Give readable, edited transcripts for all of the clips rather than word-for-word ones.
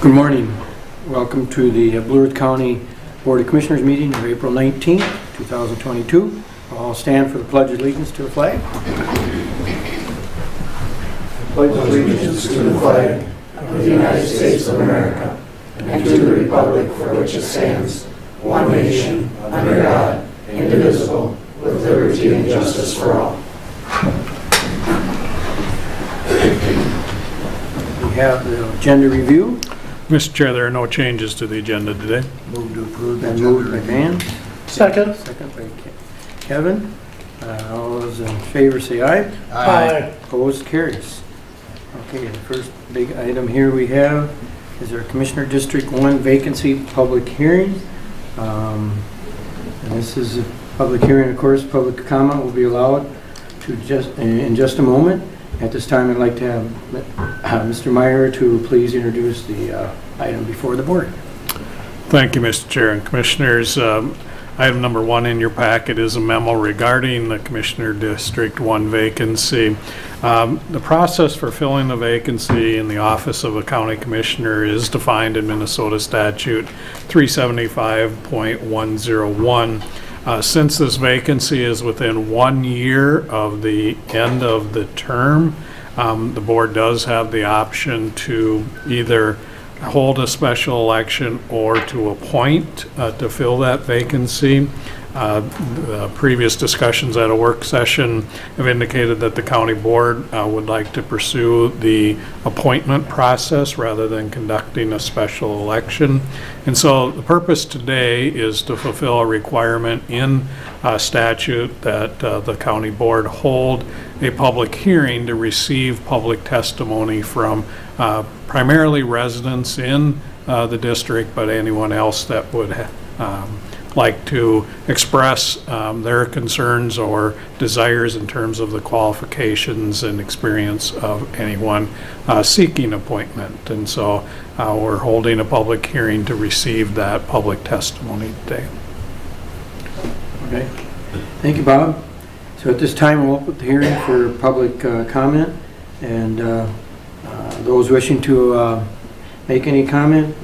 Good morning. Welcome to the Blue Earth County Board of Commissioners meeting of April 19th, 2022. I'll stand for the Pledge of Allegiance to the flag. Pledge allegiance to the flag of the United States of America and to the republic for which it stands, one nation, under God, indivisible, with liberty and justice for all. We have the agenda review. Mr. Chair, there are no changes to the agenda today. Move to approve. Been moved by Van. Second. Second by Kevin. All those in favor say aye. Aye. Opposed, carries. Okay, the first big item here we have is our Commissioner District 1 vacancy public hearing. And this is a public hearing, of course. Public comment will be allowed in just a moment. At this time, I'd like to have Mr. Meyer to please introduce the item before the board. Thank you, Mr. Chair and Commissioners. Item number 1 in your packet is a memo regarding the Commissioner District 1 vacancy. The process for filling the vacancy in the office of a county commissioner is defined in Minnesota Statute 375.101. Since this vacancy is within 1 year of the end of the term, the board does have the option to either hold a special election or to appoint to fill that vacancy. The previous discussions at a work session have indicated that the county board would like to pursue the appointment process rather than conducting a special election. And so the purpose today is to fulfill a requirement in statute that the county board hold a public hearing to receive public testimony from primarily residents in the district, but anyone else that would like to express their concerns or desires in terms of the qualifications and experience of anyone seeking appointment. And so we're holding a public hearing to receive that public testimony today. Okay. Thank you, Bob. So at this time, we'll open the hearing for public comment, and those wishing to make any comment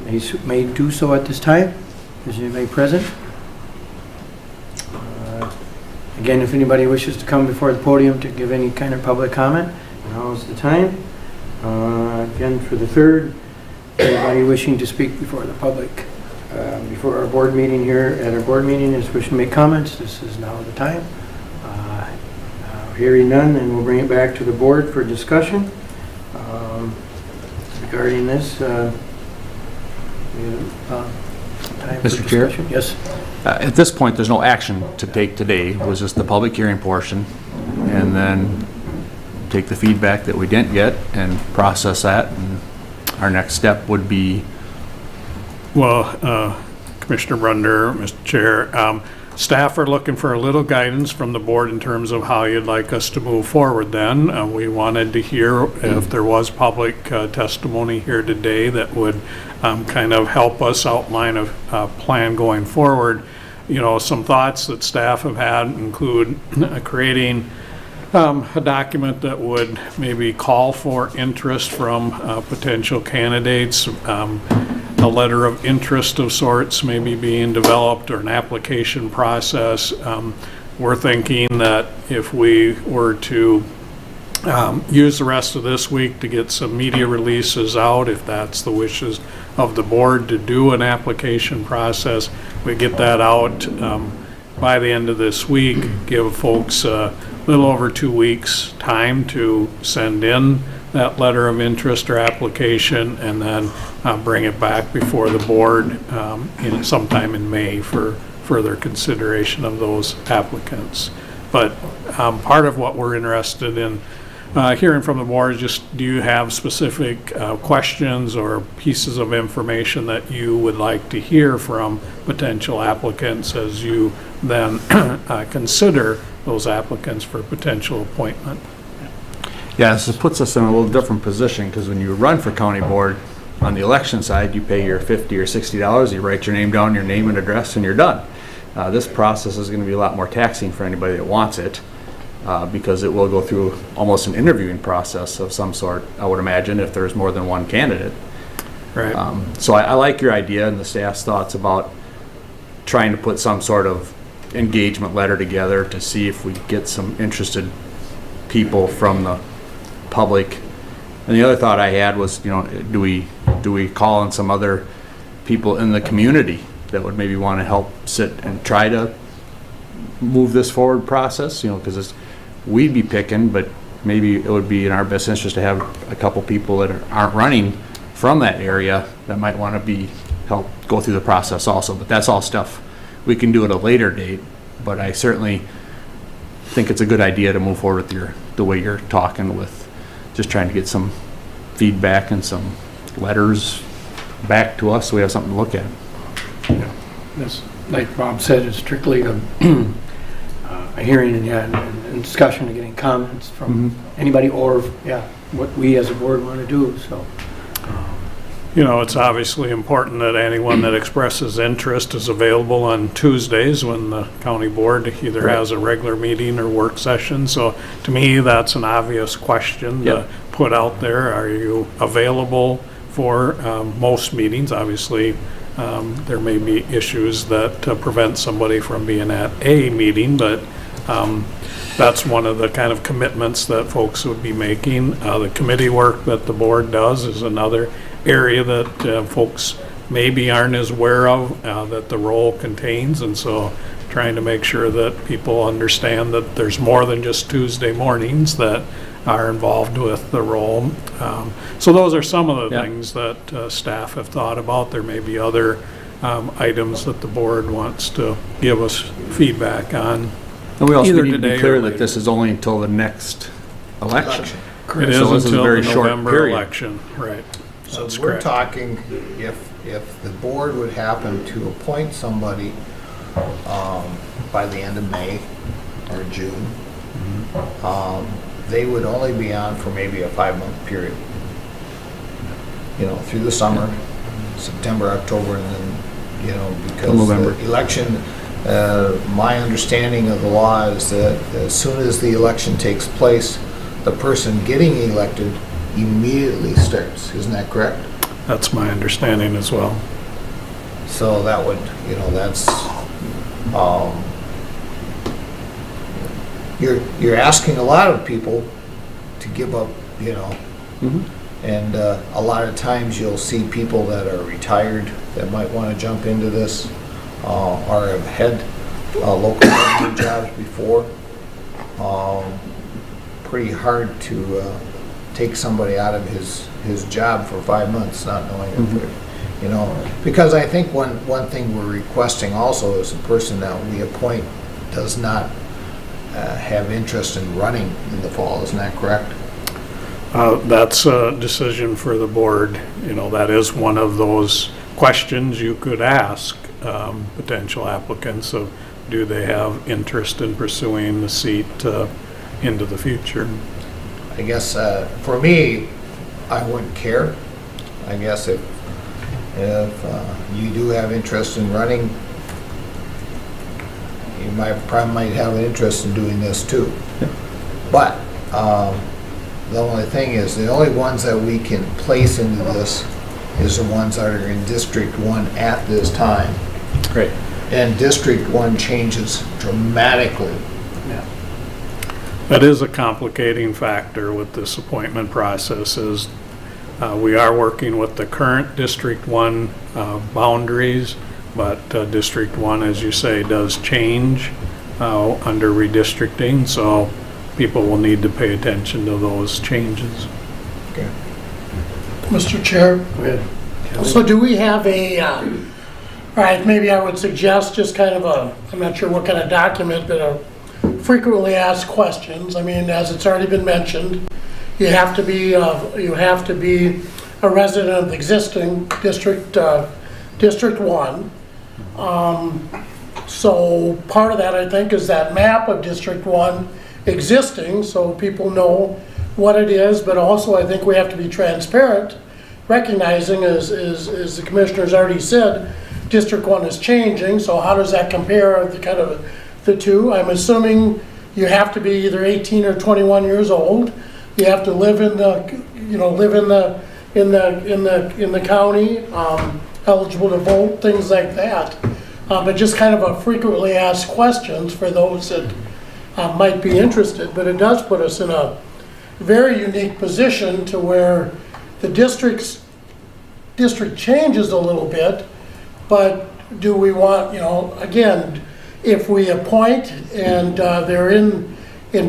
may do so at this time. Is anybody present? Again, if anybody wishes to come before the podium to give any kind of public comment, now is the time. Again, for the third, anybody wishing to speak before the public, before our board meeting here, at our board meeting is wishing to make comments, this is now the time. Hearing none, and we'll bring it back to the board for discussion. Regarding this, Mr. Chair? Yes. At this point, there's no action to take today. It was just the public hearing portion, and then take the feedback that we didn't get and process that. And our next step would be... Well, Commissioner Brunder, Mr. Chair, staff are looking for a little guidance from the board in terms of how you'd like us to move forward then. We wanted to hear if there was public testimony here today that would kind of help us outline a plan going forward. You know, some thoughts that staff have had include creating a document that would maybe call for interest from potential candidates, a letter of interest of sorts maybe being developed, or an application process. We're thinking that if we were to use the rest of this week to get some media releases out, if that's the wishes of the board to do an application process, we get that out by the end of this week, give folks a little over 2 weeks time to send in that letter of interest or application, and then bring it back before the board sometime in May for further consideration of those applicants. But part of what we're interested in hearing from the board is just, do you have specific questions or pieces of information that you would like to hear from potential applicants as you then consider those applicants for potential appointment? Yeah, this puts us in a little different position, because when you run for county board, on the election side, you pay your $50 or $60, you write your name down, your name and address, and you're done. This process is going to be a lot more taxing for anybody that wants it, because it will go through almost an interviewing process of some sort, I would imagine, if there's more than one candidate. Right. So I like your idea and the staff's thoughts about trying to put some sort of engagement letter together to see if we get some interested people from the public. And the other thought I had was, you know, do we call in some other people in the community that would maybe want to help sit and try to move this forward process, you know, because we'd be picking, but maybe it would be in our best interest to have a couple people that aren't running from that area that might want to help go through the process also. But that's all stuff we can do at a later date. But I certainly think it's a good idea to move forward with the way you're talking, with just trying to get some feedback and some letters back to us so we have something to look at. This, like Bob said, is strictly a hearing and discussion and getting comments from anybody, or what we as a board want to do. So, You know, it's obviously important that anyone that expresses interest is available on Tuesdays when the county board either has a regular meeting or work session. So to me, that's an obvious question to put out there. Are you available for most meetings? Obviously, there may be issues that prevent somebody from being at a meeting, but that's one of the kind of commitments that folks would be making. The committee work that the board does is another area that folks maybe aren't as aware of that the role contains, and so trying to make sure that people understand that there's more than just Tuesday mornings that are involved with the role. So those are some of the things that staff have thought about. There may be other items that the board wants to give us feedback on. And we also Either need to be today clear or that later. this is only until the next election. It is So this is a until very the short November period. election, right? So That's we're correct. talking, if the board would happen to appoint somebody by the end of May or June, they would only be on for maybe a 5-month period. You know, through the summer, September, October, and then, you know, because November. the election, my understanding of the law is that as soon as the election takes place, the person getting elected immediately starts. Isn't that correct? That's my understanding as well. So that would, you know, that's, you're asking a lot of people to give up, you know, and a lot of times you'll see people that are retired that might want to jump into this, or have had local government jobs before. Pretty hard to take somebody out of his job for 5 months not knowing if they're, you know, because I think one thing we're requesting also is the person that we appoint does not have interest in running in the fall. Isn't that correct? That's a decision for the board. You know, that is one of those questions you could ask potential applicants of, do they have interest in pursuing the seat into the future? I guess for me, I wouldn't care. I guess if you do have interest in running, you probably might have an interest in doing this too. But the only thing is, the only ones that we can place into this is the ones that are in District 1 at this time. Great. And District 1 changes dramatically. That is a complicating factor with this appointment process. Is we are working with the current District 1 boundaries, but District 1, as you say, does change under redistricting, so people will need to pay attention to those changes. Okay. Mr. Chair, go ahead. so do we have a, all right, maybe I would suggest just kind of a, I'm not sure what kind of document, but a frequently asked questions. I mean, as it's already been mentioned, you have to be a resident of the existing District 1. So part of that, I think, is that map of District 1 existing, so people know what it is, but also I think we have to be transparent, recognizing, as the commissioner's already said, District 1 is changing, so how does that compare the two? I'm assuming you have to be either 18 or 21 years old. You have to live in the in the county, eligible to vote, things like that. But just kind of a frequently asked questions for those that might be interested. But it does put us in a very unique position to where the district changes a little bit, but do we want, again, if we appoint and they're in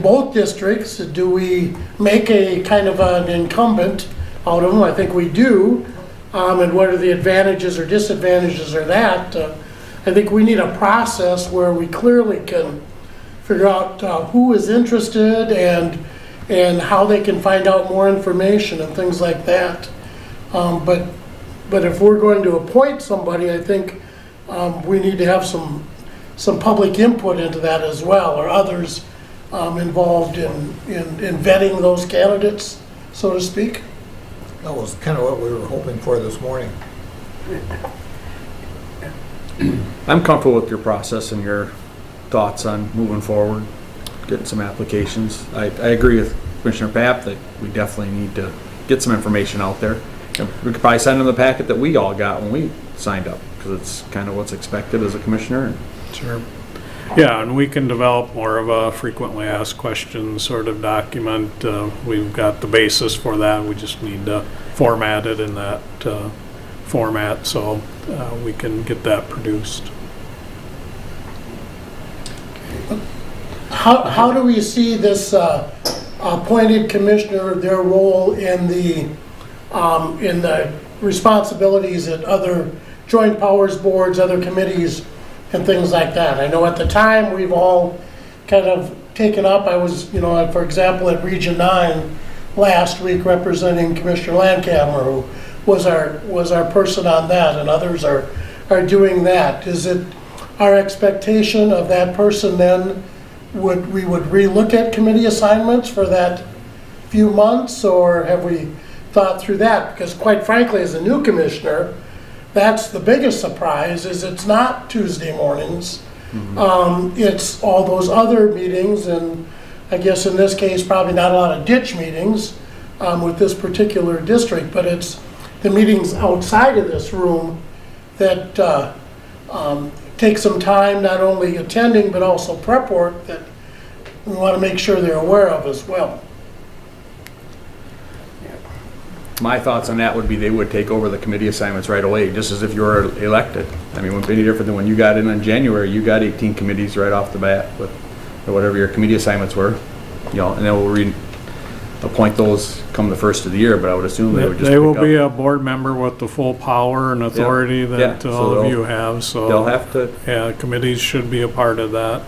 both districts, do we make a kind of an incumbent out of them? I think we do. And what are the advantages or disadvantages of that? I think we need a process where we clearly can figure out who is interested and how they can find out more information and things like that. But if we're going to appoint somebody, I think we need to have some public input into that as well, or others involved in vetting those candidates, so to speak. That was kind of what we were hoping for this morning. I'm comfortable with your process and your thoughts on moving forward, getting some applications. I agree with Commissioner Papp that we definitely need to get some information out there. We could probably send them the packet that we all got when we signed up, because it's kind of what's expected as a commissioner. Sure. Yeah, and we can develop more of a frequently asked questions sort of document. We've got the basis for that. We just need to format it in that format so we can get that produced. How do we see this appointed commissioner, their role in the responsibilities at other joint powers boards, other committees, and things like that? I know at the time we've all kind of taken up. I was, for example, at Region 9 last week representing Commissioner Landcammer, who was our person on that, and others are doing that. Is it our expectation of that person then we would relook at committee assignments for that few months, or have we thought through that? Because quite frankly, as a new commissioner, that's the biggest surprise, is it's not Tuesday mornings. It's all those other meetings, and I guess in this case, probably not a lot of ditch meetings with this particular district, but it's the meetings outside of this room that take some time, not only attending, but also prep work that we want to make sure they're aware of as well. My thoughts on that would be they would take over the committee assignments right away, just as if you were elected. I mean, it wouldn't be any different than when you got in January, you got 18 committees right off the bat with whatever your committee assignments were, and then we'll appoint those come the first of the year, but I would assume they would just They will pick be up. a board member with the full power and authority that So all of you have, so. They'll have to, Yeah, committees should be a part of that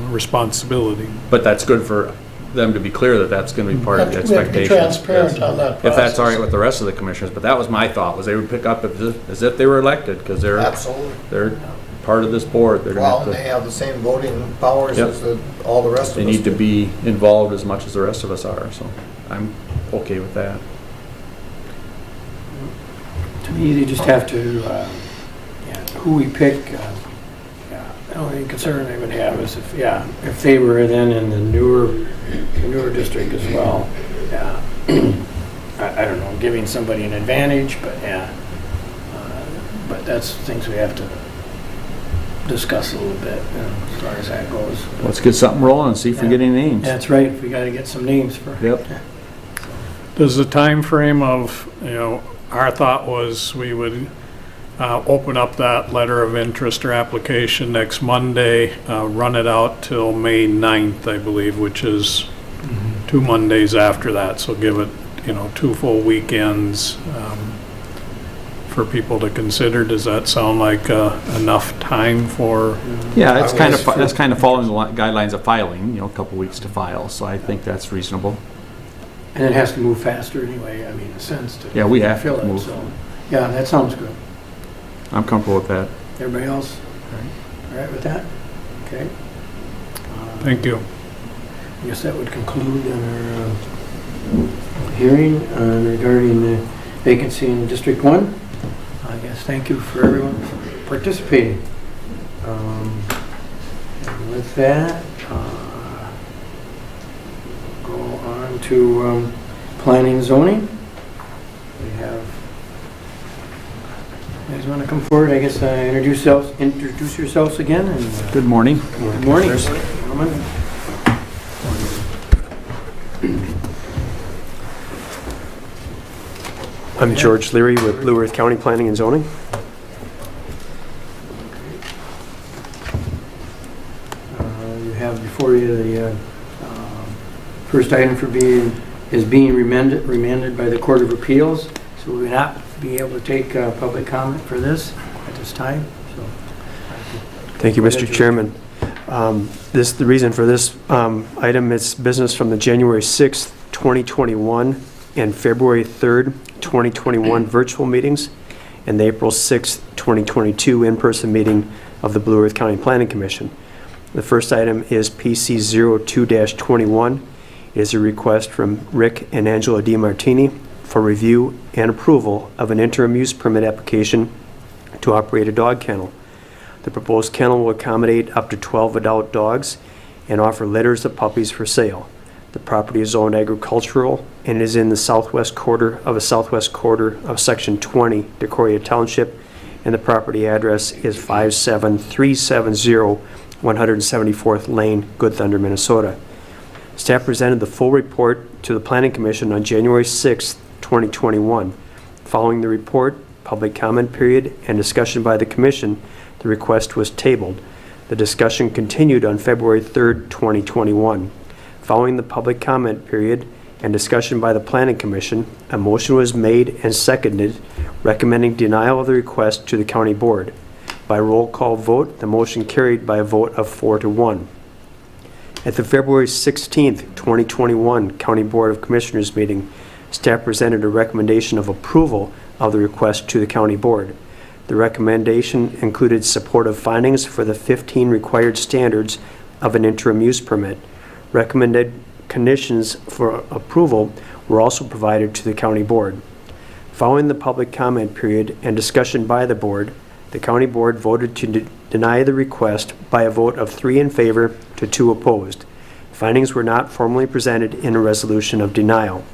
responsibility. but that's good for them to be clear that that's going to be part of the We have to be expectations. transparent on that process. If that's all right with the rest of the commissioners, but that was my thought, was they would pick up as if they were elected, because Absolutely. they're part of this board. They're Well, going and to they have the same voting powers Yep. as all the rest of us. they need to do. be involved as much as the rest of us are, so I'm okay with that. To me, they just have to, who we pick, the only concern I would have is if they were then in the newer district as well. I don't know, giving somebody an advantage, but but that's things we have to discuss a little bit as far as that goes. Let's get something rolling and see if we get any names. That's right, we got to get some names for. Yep. Does the time frame of, our thought was we would open up that letter of interest or application next Monday, run it out till May 9th, I believe, which is 2 Mondays after that. So give it, 2 full weekends for people to consider. Does that sound like enough time for? Yeah, that's kind of following the guidelines of filing, a couple weeks to file, so I think that's reasonable. And it has to move faster anyway, in a sense to. Yeah, we have fill to it, move. so, yeah, that sounds good. I'm comfortable with that. Everybody else, all right with that? Okay. Thank you. I guess that would conclude our hearing regarding the vacancy in District 1. I guess thank you for everyone for participating. And with that, go on to planning and zoning. guys want to come forward? I guess introduce yourselves again. And, Good morning. good morning, gentlemen. I'm George Leary with Blue Earth County Planning and Zoning. You have before you the first item is being remanded by the Court of Appeals. So we will not be able to take public comment for this at this time. So, Thank you, Mr. Chairman. The reason for this item is business from the January 6th, 2021 and February 3rd, 2021 virtual meetings and the April 6th, 2022 in-person meeting of the Blue Earth County Planning Commission. The first item is PC 02-21. It is a request from Rick and Angela DiMartini for review and approval of an interim use permit application to operate a dog kennel. The proposed kennel will accommodate up to 12 adult dogs and offer litters of puppies for sale. The property is zoned agricultural and is in the southwest quarter of Section 20, Decoria Township, and the property address is 57370 174th Lane, Good Thunder, Minnesota. Staff presented the full report to the Planning Commission on January 6, 2021. Following the report, public comment period, and discussion by the Commission, the request was tabled. The discussion continued on February 3, 2021. Following the public comment period and discussion by the Planning Commission, a motion was made and seconded recommending denial of the request to the County Board. By roll call vote, the motion carried by a vote of 4-1. At the February 16, 2021 County Board of Commissioners meeting, staff presented a recommendation of approval of the request to the County Board. The recommendation included supportive findings for the 15 required standards of an interim use permit. Recommended conditions for approval were also provided to the County Board. Following the public comment period and discussion by the Board, the County Board voted to deny the request by a vote of 3 in favor to 2 opposed. Findings were not formally presented in a resolution of denial.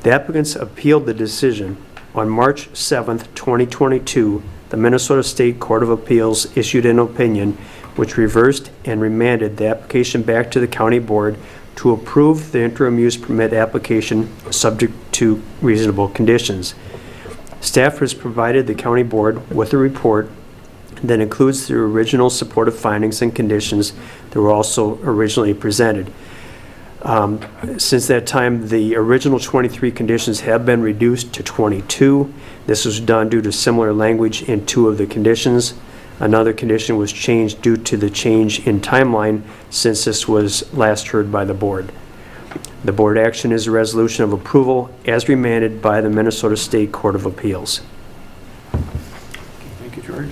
The applicants appealed the decision. On March 7, 2022, the Minnesota State Court of Appeals issued an opinion which reversed and remanded the application back to the County Board to approve the interim use permit application subject to reasonable conditions. Staff has provided the County Board with a report that includes the original supportive findings and conditions that were also originally presented. Since that time, the original 23 conditions have been reduced to 22. This was done due to similar language in 2 of the conditions. Another condition was changed due to the change in timeline since this was last heard by the Board. The Board action is a resolution of approval as remanded by the Minnesota State Court of Appeals. Thank you, George.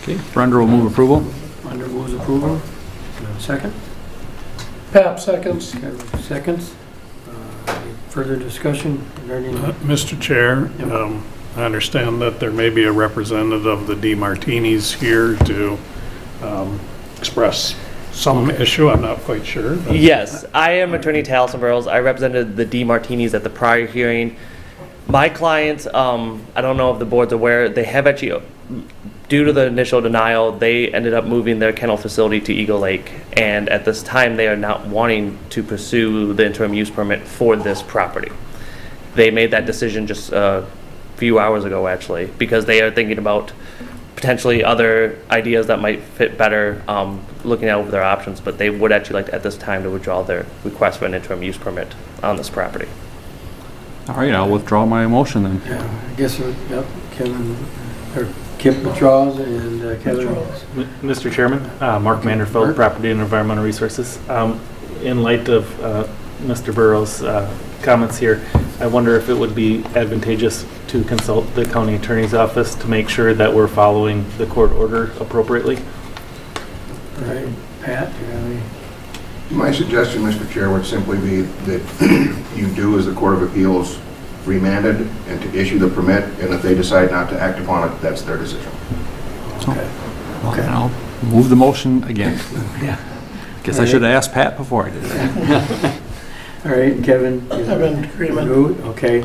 Okay, Brenda will move approval. Under moves approval. Second? Pap seconds. Kevin seconds. Any further discussion regarding Mr. Chair, I understand that there may be a representative of the DiMartinis here to express some issue. I'm not quite sure. Yes, I am Attorney Taliesin Burrows. I represented the DiMartinis at the prior hearing. My clients, I don't know if the board's aware, they have actually, due to the initial denial, they ended up moving their kennel facility to Eagle Lake. And at this time, they are not wanting to pursue the interim use permit for this property. They made that decision just a few hours ago, actually, because they are thinking about potentially other ideas that might fit better, looking over their options, but they would actually like to, at this time, to withdraw their request for an interim use permit on this property. All right, I'll withdraw my motion then. Yeah, I guess, yep, Kevin, or Kip withdraws and Kevin. Mr. Chairman, Mark Manderfeld, Property and Environmental Resources. In light of Mr. Burrows' comments here, I wonder if it would be advantageous to consult the county attorney's office to make sure that we're following the court order appropriately. All right, Pat, do you have any? My suggestion, Mr. Chair, would simply be that you do as the Court of Appeals remanded and to issue the permit, and if they decide not to act upon it, that's their decision. Okay. Well, then I'll move the motion again. Yeah. Guess I should have asked Pat before I did that. All right, Kevin. I'm in agreement. Okay,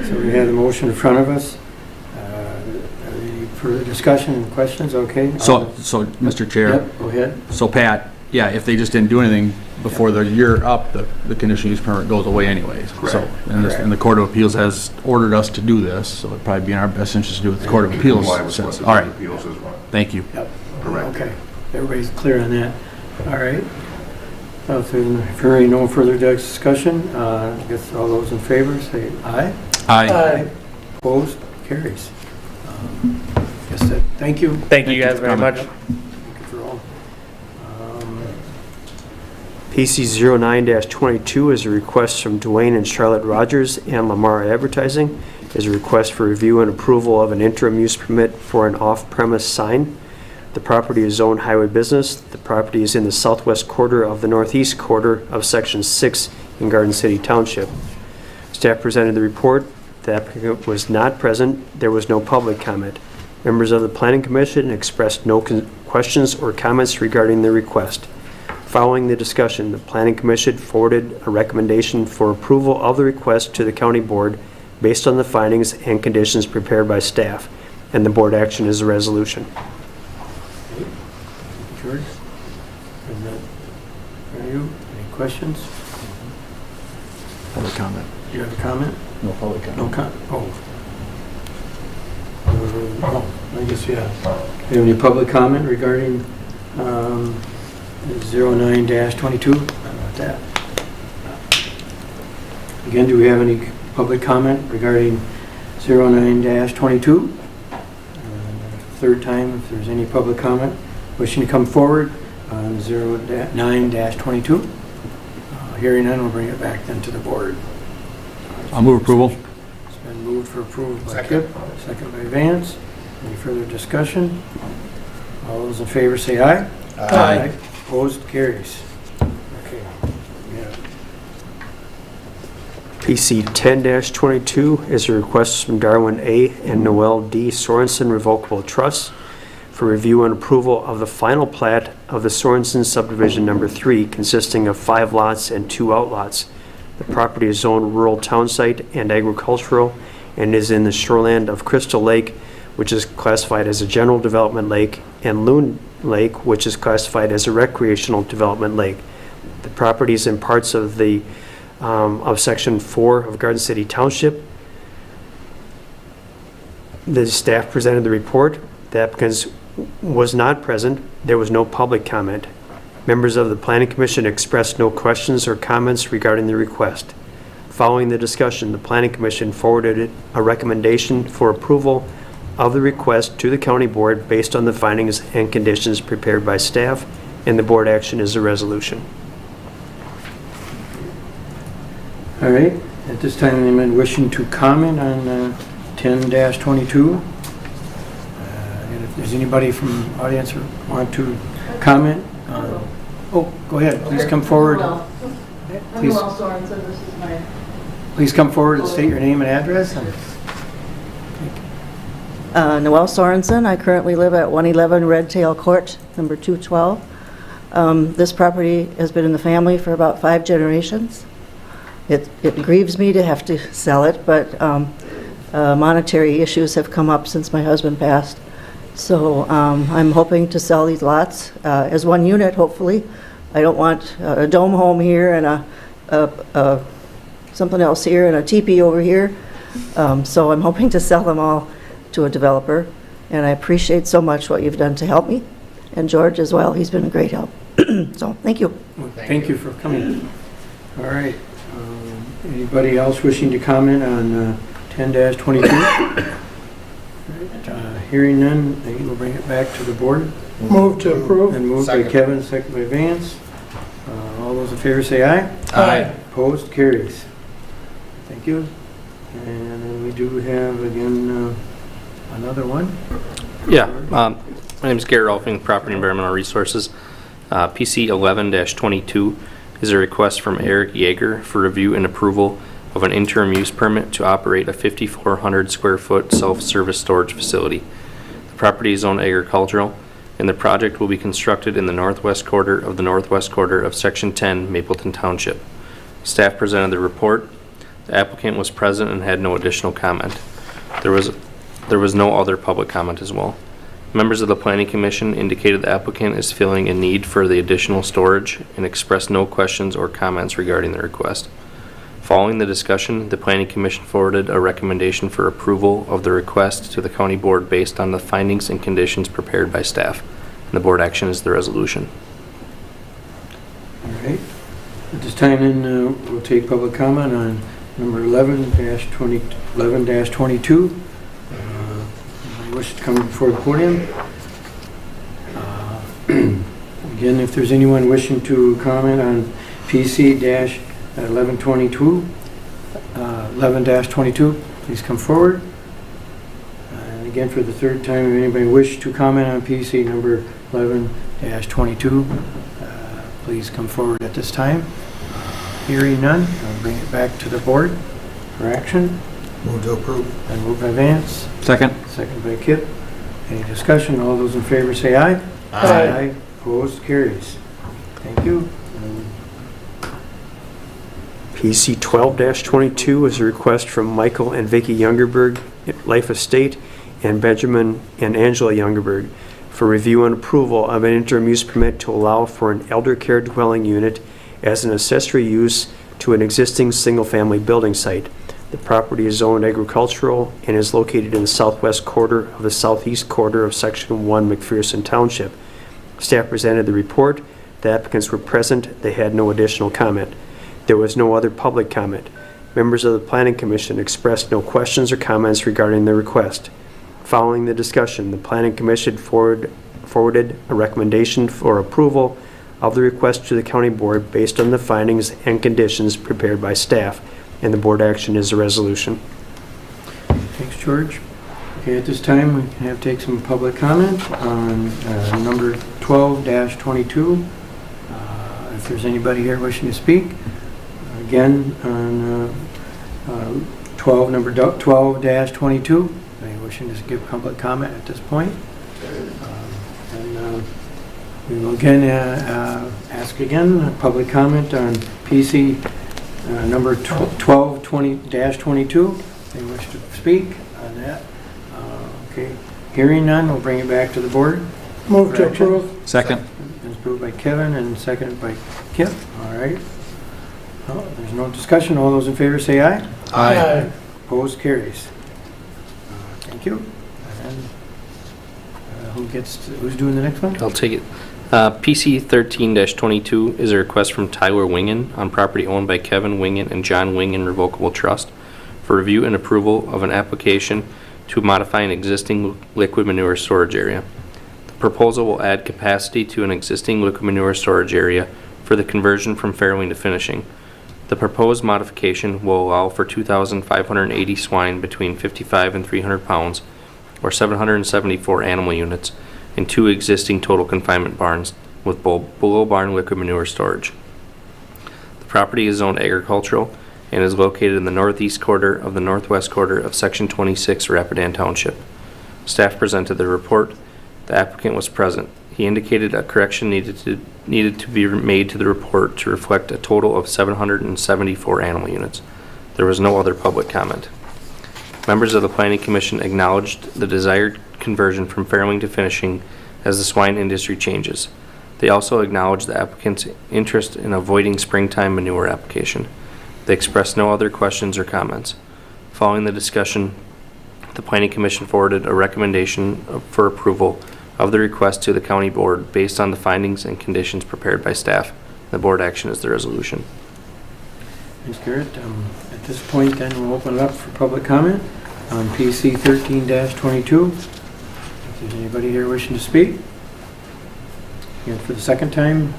so we have the motion in front of us. further discussion and questions? Okay. So, Mr. Chair, Yep, go ahead. so Pat, yeah, if they just didn't do anything before the year up, the conditional use permit goes away anyways. So, and the Court of Appeals has ordered us to do this, so it'd probably be in our best interest to do what the Court of Appeals says. All right, thank you. Yep. Okay. Everybody's clear on that. All right. If there's no further discussion, I guess all those in favor say aye. Aye. Opposed? Carries. Guess that, thank you. Thank you guys very much. Thank you for all. PC 09-22 is a request from Dwayne and Charlotte Rogers and Lamar Advertising. Is a request for review and approval of an interim use permit for an off-premise sign. The property is zoned highway business. The property is in the southwest quarter of the northeast quarter of Section 6 in Garden City Township. Staff presented the report. The applicant was not present. There was no public comment. Members of the Planning Commission expressed no questions or comments regarding the request. Following the discussion, the Planning Commission forwarded a recommendation for approval of the request to the County Board based on the findings and conditions prepared by staff, and the board action is a resolution. George? Is that for you? Any questions? Public comment. You have a comment? No public comment. No comment? Oh, I guess, yeah. Do you have any public comment regarding 09-22? How about that? Again, do we have any public comment regarding 09-22? Third time, if there's any public comment wishing to come forward on 09-22. Hearing none, we'll bring it back then to the board. I'll move approval. It's been moved for approval by Kip, second by Vance. Any further discussion? All those in favor say aye. Aye. Opposed, carries. Okay. Yeah. PC 10-22 is a request from Darwin A. and Noel D. Sorensen Revocable Trust for review and approval of the final plat of the Sorensen Subdivision Number 3, consisting of 5 lots and 2 outlots. The property is zoned rural town site and agricultural and is in the shoreland of Crystal Lake, which is classified as a general development lake, and Loon Lake, which is classified as a recreational development lake. The property is in parts of the of Section 4 of Garden City Township. The staff presented the report. The applicant was not present. There was no public comment. Members of the Planning Commission expressed no questions or comments regarding the request. Following the discussion, the Planning Commission forwarded a recommendation for approval of the request to the County Board based on the findings and conditions prepared by staff, and the board action is a resolution. All right. At this time, anyone wishing to comment on 10-22? And if there's anybody from the audience who want to comment, oh, go ahead. Please come forward. Please, please come forward and state your name and address. Noelle Sorensen. I currently live at 111 Red Tail Court, number 212. This property has been in the family for about 5 generations. It grieves me to have to sell it, but monetary issues have come up since my husband passed. So I'm hoping to sell these lots as one unit, hopefully. I don't want a dome home here and a something else here and a teepee over here. So I'm hoping to sell them all to a developer, and I appreciate so much what you've done to help me, and George as well. He's been a great help. So thank you. Well, thank you for coming. All right. Anybody else wishing to comment on 10-22? Hearing none, we'll bring it back to the board. Move to approve. And moved by Kevin, second by Vance. All those in favor say aye. Aye. Opposed, carries. Thank you. And then we do have, again, another one. Yeah, my name is Garrett Rolfing, Property Environmental Resources. PC 11-22 is a request from Eric Yeager for review and approval of an interim use permit to operate a 5,400 square foot self-service storage facility. The property is zoned agricultural, and the project will be constructed in the northwest quarter of Section 10, Mapleton Township. Staff presented the report. The applicant was present and had no additional comment. There was There was no other public comment as well. Members of the Planning Commission indicated the applicant is feeling a need for the additional storage and expressed no questions or comments regarding the request. Following the discussion, the Planning Commission forwarded a recommendation for approval of the request to the County Board based on the findings and conditions prepared by staff. And the board action is the resolution. All right. At this time, then, we'll take public comment on number 11-22. Anybody wish to come before the podium? Again, if there's anyone wishing to comment on PC-1122, 11-22, please come forward. And again, for the third time, if anybody wish to comment on PC number 11-22, please come forward at this time. Hearing none, I'll bring it back to the board for action. Move to approve. And moved by Vance, Second. second by Kip. Any discussion? All those in favor say aye. Aye. Opposed, carries. Thank you. PC 12-22 is a request from Michael and Vicky Youngerberg, Life Estate, and Benjamin and Angela Youngerberg for review and approval of an interim use permit to allow for an elder care dwelling unit as an accessory use to an existing single-family building site. The property is zoned agricultural and is located in the southwest quarter of the southeast quarter of Section 1 McPherson Township. Staff presented the report. The applicants were present. They had no additional comment. There was no other public comment. Members of the Planning Commission expressed no questions or comments regarding the request. Following the discussion, the Planning Commission forwarded a recommendation for approval of the request to the County Board based on the findings and conditions prepared by staff, and the board action is a resolution. Thanks, George. Okay, at this time, we can take some public comment on number 12-22. If there's anybody here wishing to speak, again, on number 12-22, any wishing to give public comment at this point? We will again ask again public comment on PC number 12-22. They wish to speak on that. Okay, hearing none, we'll bring it back to the board. Move to approve. Second. It's approved by Kevin and seconded by Kip. All right. Oh, there's no discussion. All those in favor say aye. Aye. Opposed, carries. Thank you. And who's doing the next one? I'll take it. PC 13-22 is a request from Tyler Wingen on property owned by Kevin Wingen and John Wingen Revocable Trust for review and approval of an application to modify an existing liquid manure storage area. The proposal will add capacity to an existing liquid manure storage area for the conversion from farrowing to finishing. The proposed modification will allow for 2,580 swine between 55 and 300 pounds, or 774 animal units, in 2 existing total confinement barns with below barn liquid manure storage. The property is zoned agricultural and is located in the northeast quarter of the northwest quarter of Section 26 Rapidan Township. Staff presented the report. The applicant was present. He indicated a correction needed to be made to the report to reflect a total of 774 animal units. There was no other public comment. Members of the Planning Commission acknowledged the desired conversion from farrowing to finishing as the swine industry changes. They also acknowledged the applicant's interest in avoiding springtime manure application. They expressed no other questions or comments. Following the discussion, the Planning Commission forwarded a recommendation for approval of the request to the County Board based on the findings and conditions prepared by staff. The board action is the resolution. Thanks, Garrett. At this point, then, we'll open it up for public comment on PC 13-22. If there's anybody here wishing to speak. And for the second time,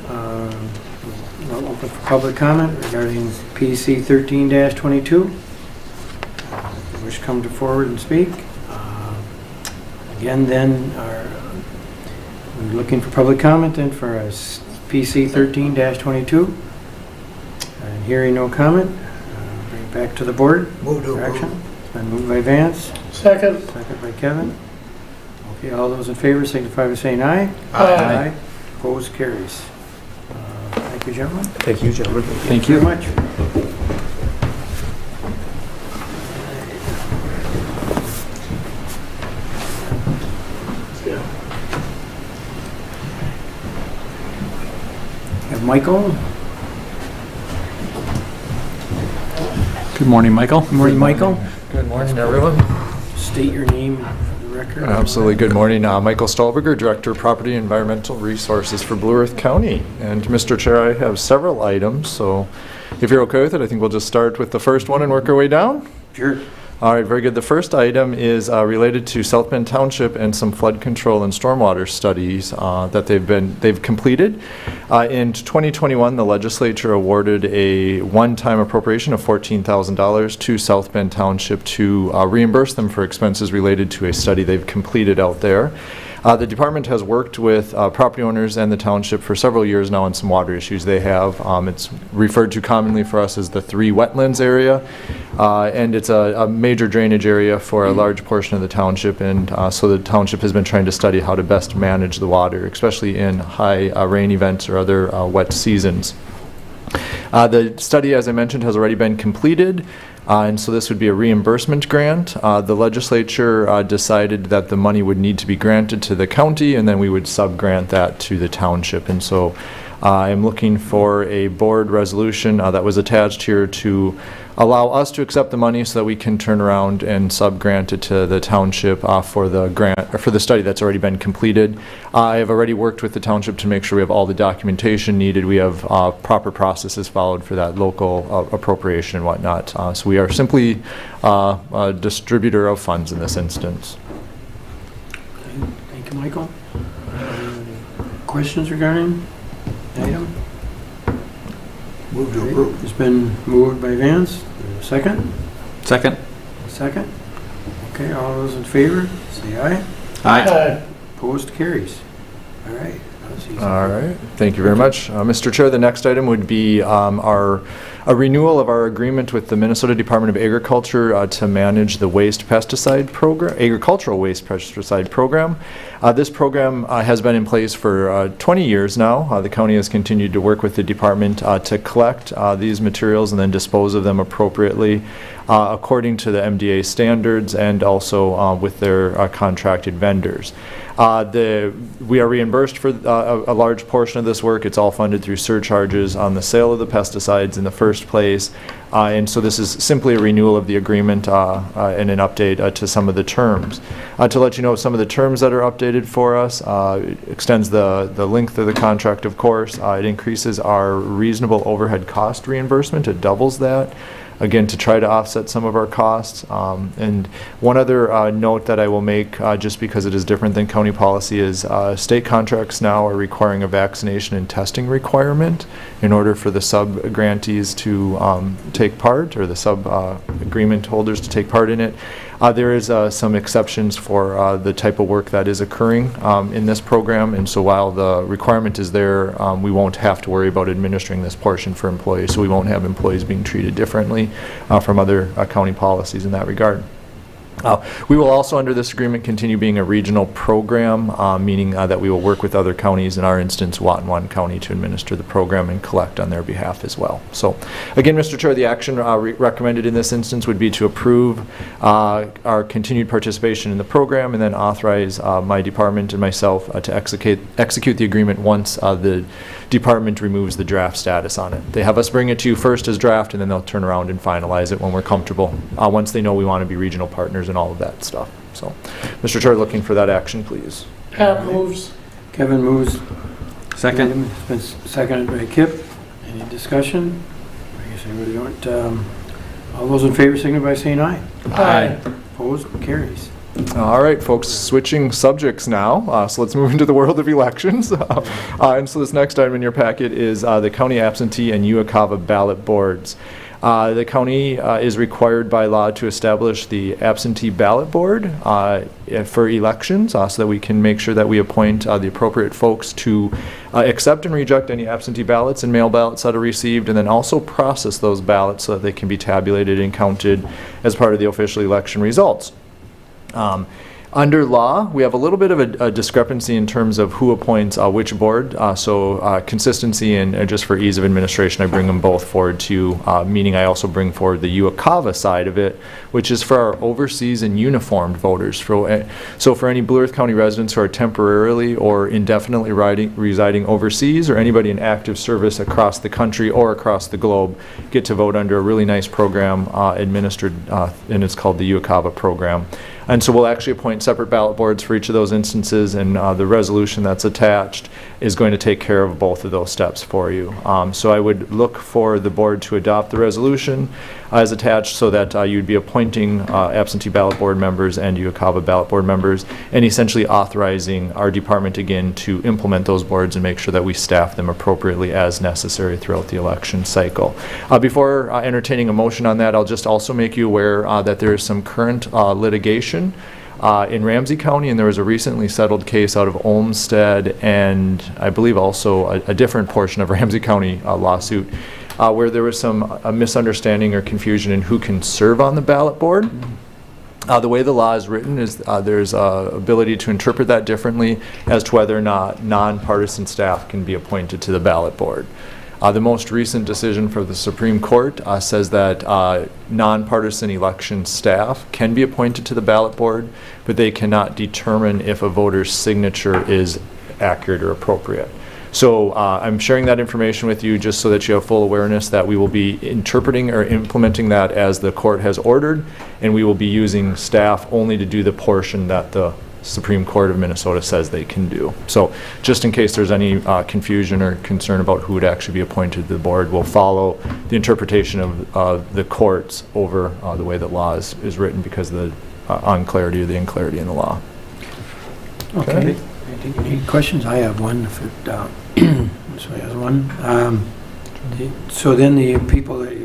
we'll open for public comment regarding PC 13-22. If you wish to come forward and speak. Again, then, we're looking for public comment then for PC 13-22. And hearing no comment, bring it back to the board. Move to for approve. action. It's been moved by Vance, Second. second by Kevin. Okay, all those in favor signify by saying aye. Aye. Opposed, carries. Thank you, gentlemen. Thank you, gentlemen. Thank you very much. Michael. Good morning, Michael. Good morning, Michael. Good morning, everyone. State your name for the record. Absolutely. Good morning. Michael Stahlberger, Director of Property and Environmental Resources for Blue Earth County. And Mr. Chair, I have several items, so if you're okay with it, I think we'll just start with the first one and work our way down. Sure. All right, very good. The first item is related to South Bend Township and some flood control and stormwater studies that they've completed. In 2021, the legislature awarded a one-time appropriation of $14,000 to South Bend Township to reimburse them for expenses related to a study they've completed out there. The department has worked with property owners and the township for several years now on some water issues they have. It's referred to commonly for us as the 3 wetlands area, and it's a major drainage area for a large portion of the township, and so the township has been trying to study how to best manage the water, especially in high rain events or other wet seasons. The study, as I mentioned, has already been completed. And so this would be a reimbursement grant. The legislature decided that the money would need to be granted to the county, and then we would sub-grant that to the township. And so I'm looking for a board resolution that was attached here to allow us to accept the money so that we can turn around and sub-grant it to the township for the grant, or for the study that's already been completed. I have already worked with the township to make sure we have all the documentation needed. We have proper processes followed for that local appropriation and whatnot. So we are simply a distributor of funds in this instance. Okay. Thank you, Michael. Questions regarding the item? Move to approve. It's been moved by Vance. Second? Second. Second. Okay, all those in favor, say aye. Aye. Opposed, carries. All right. That's easy. All right, thank you very much. Mr. Chair, the next item would be a renewal of our agreement with the Minnesota Department of Agriculture to manage the waste pesticide program, agricultural waste pesticide program. This program has been in place for 20 years now. The county has continued to work with the department to collect these materials and then dispose of them appropriately according to the MDA standards and also with their contracted vendors. We are reimbursed for a large portion of this work. It's all funded through surcharges on the sale of the pesticides in the first place. And so this is simply a renewal of the agreement and an update to some of the terms. To let you know some of the terms that are updated for us, it extends the length of the contract, of course. It increases our reasonable overhead cost reimbursement. It doubles that. Again, to try to offset some of our costs. And one other note that I will make, just because it is different than county policy, is state contracts now are requiring a vaccination and testing requirement in order for the sub-grantees to take part, or the sub-agreement holders to take part in it. There is some exceptions for the type of work that is occurring in this program, and so while the requirement is there, we won't have to worry about administering this portion for employees, so we won't have employees being treated differently from other county policies in that regard. We will also, under this agreement, continue being a regional program, meaning that we will work with other counties, in our instance, Watonwan County, to administer the program and collect on their behalf as well. So, again, Mr. Chair, the action recommended in this instance would be to approve our continued participation in the program and then authorize my department and myself to execute the agreement once the department removes the draft status on it. They have us bring it to you first as draft, and then they'll turn around and finalize it when we're comfortable, once they know we want to be regional partners and all of that stuff. So, Mr. Chair, looking for that action, please. Pat moves. Kevin moves. Second. It's been seconded by Kip. Any discussion? I guess I really don't. All those in favor signify by saying aye. Aye. Opposed? Carries. All right, folks, switching subjects now. So let's move into the world of elections. And so this next item in your packet is the county absentee and Uakava ballot boards. The county is required by law to establish the absentee ballot board for elections so that we can make sure that we appoint the appropriate folks to accept and reject any absentee ballots and mail ballots that are received, and then also process those ballots so that they can be tabulated and counted as part of the official election results. Under law, we have a little bit of a discrepancy in terms of who appoints which board. So consistency and just for ease of administration, I bring them both forward to you, meaning I also bring forward the UACAVA side of it, which is for our overseas and uniformed voters. So for any Blue Earth County residents who are temporarily or indefinitely residing overseas, or anybody in active service across the country or across the globe, get to vote under a really nice program administered, and it's called the UACAVA program. And so we'll actually appoint separate ballot boards for each of those instances, and the resolution that's attached is going to take care of both of those steps for you. So I would look for the board to adopt the resolution as attached, so that you'd be appointing absentee ballot board members and UACAVA ballot board members, and essentially authorizing our department again to implement those boards and make sure that we staff them appropriately as necessary throughout the election cycle. Before entertaining a motion on that, I'll just also make you aware that there is some current litigation in Ramsey County, and there was a recently settled case out of Olmsted, and I believe also a different portion of Ramsey County lawsuit, where there was some misunderstanding or confusion in who can serve on the ballot board. The way the law is written is there's ability to interpret that differently as to whether or not nonpartisan staff can be appointed to the ballot board. The most recent decision for the Supreme Court says that nonpartisan election staff can be appointed to the ballot board, but they cannot determine if a voter's signature is accurate or appropriate. So I'm sharing that information with you just so that you have full awareness that we will be interpreting or implementing that as the court has ordered, and we will be using staff only to do the portion that the Supreme Court of Minnesota says they can do. So just in case there's any confusion or concern about who would actually be appointed to the board, we'll follow the interpretation of the courts over the way that law is written, because of the unclarity or the unclarity in the law. Okay. Any questions? I have one. If it, somebody has one. So then the people that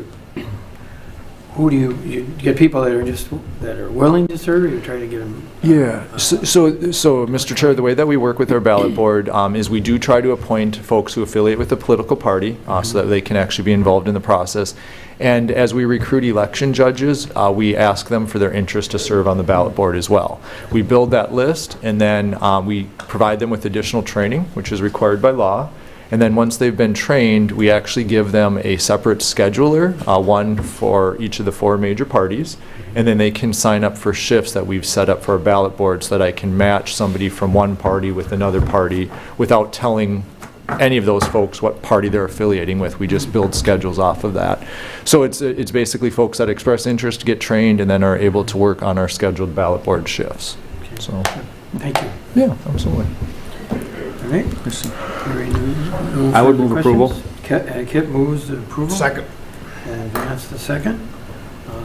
who do you get people that are willing to serve, or you try to get them? Yeah. So, Mr. Chair, the way that we work with our ballot board is we do try to appoint folks who affiliate with a political party so that they can actually be involved in the process. And as we recruit election judges, we ask them for their interest to serve on the ballot board as well. We build that list, and then we provide them with additional training, which is required by law. And then once they've been trained, we actually give them a separate scheduler, one for each of the 4 major parties. And then they can sign up for shifts that we've set up for a ballot board, so that I can match somebody from one party with another party without telling any of those folks what party they're affiliating with. We just build schedules off of that. So it's basically folks that express interest, get trained, and then are able to work on our scheduled ballot board shifts. Okay. So, thank you. yeah, absolutely. All right. No I would further move approval. questions? Kip moves the approval. Second. And Vance the second.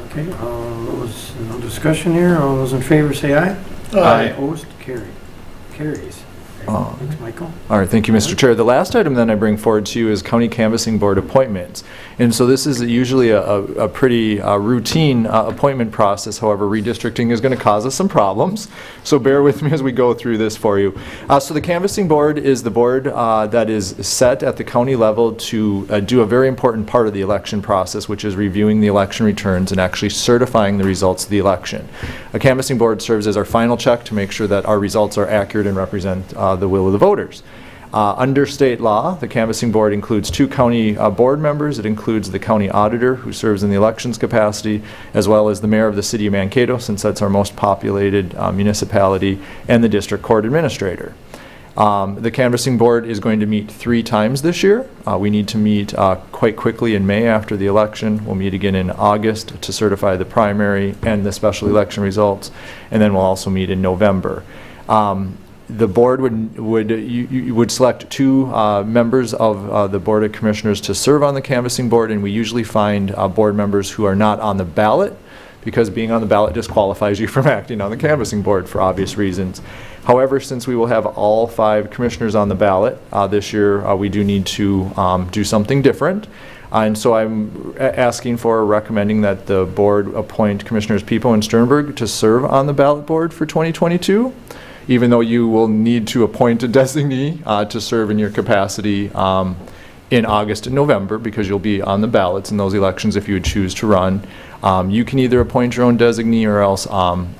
Okay, no discussion here. All those in favor say aye. Aye. Opposed? Carries. Thanks, Michael. All right, thank you, Mr. Chair. The last item then I bring forward to you is County Canvassing Board appointments. And so this is usually a pretty routine appointment process. However, redistricting is going to cause us some problems. So bear with me as we go through this for you. So the Canvassing Board is the board that is set at the county level to do a very important part of the election process, which is reviewing the election returns and actually certifying the results of the election. A Canvassing Board serves as our final check to make sure that our results are accurate and represent the will of the voters. Under state law, the Canvassing Board includes 2 county board members. It includes the county auditor, who serves in the elections capacity, as well as the mayor of the city of Mankato, since that's our most populated municipality, and the district court administrator. The Canvassing Board is going to meet 3 times this year. We need to meet quite quickly in May after the election. We'll meet again in August to certify the primary and the special election results, and then we'll also meet in November. The board would select 2 members of the Board of Commissioners to serve on the Canvassing Board, and we usually find board members who are not on the ballot, because being on the ballot disqualifies you from acting on the Canvassing Board for obvious reasons. However, since we will have all 5 commissioners on the ballot this year, we do need to do something different. And so I'm asking for, recommending that the board appoint Commissioners Pepo and Sternberg to serve on the ballot board for 2022. Even though you will need to appoint a designee to serve in your capacity in August and November, because you'll be on the ballots in those elections if you would choose to run. You can either appoint your own designee, or else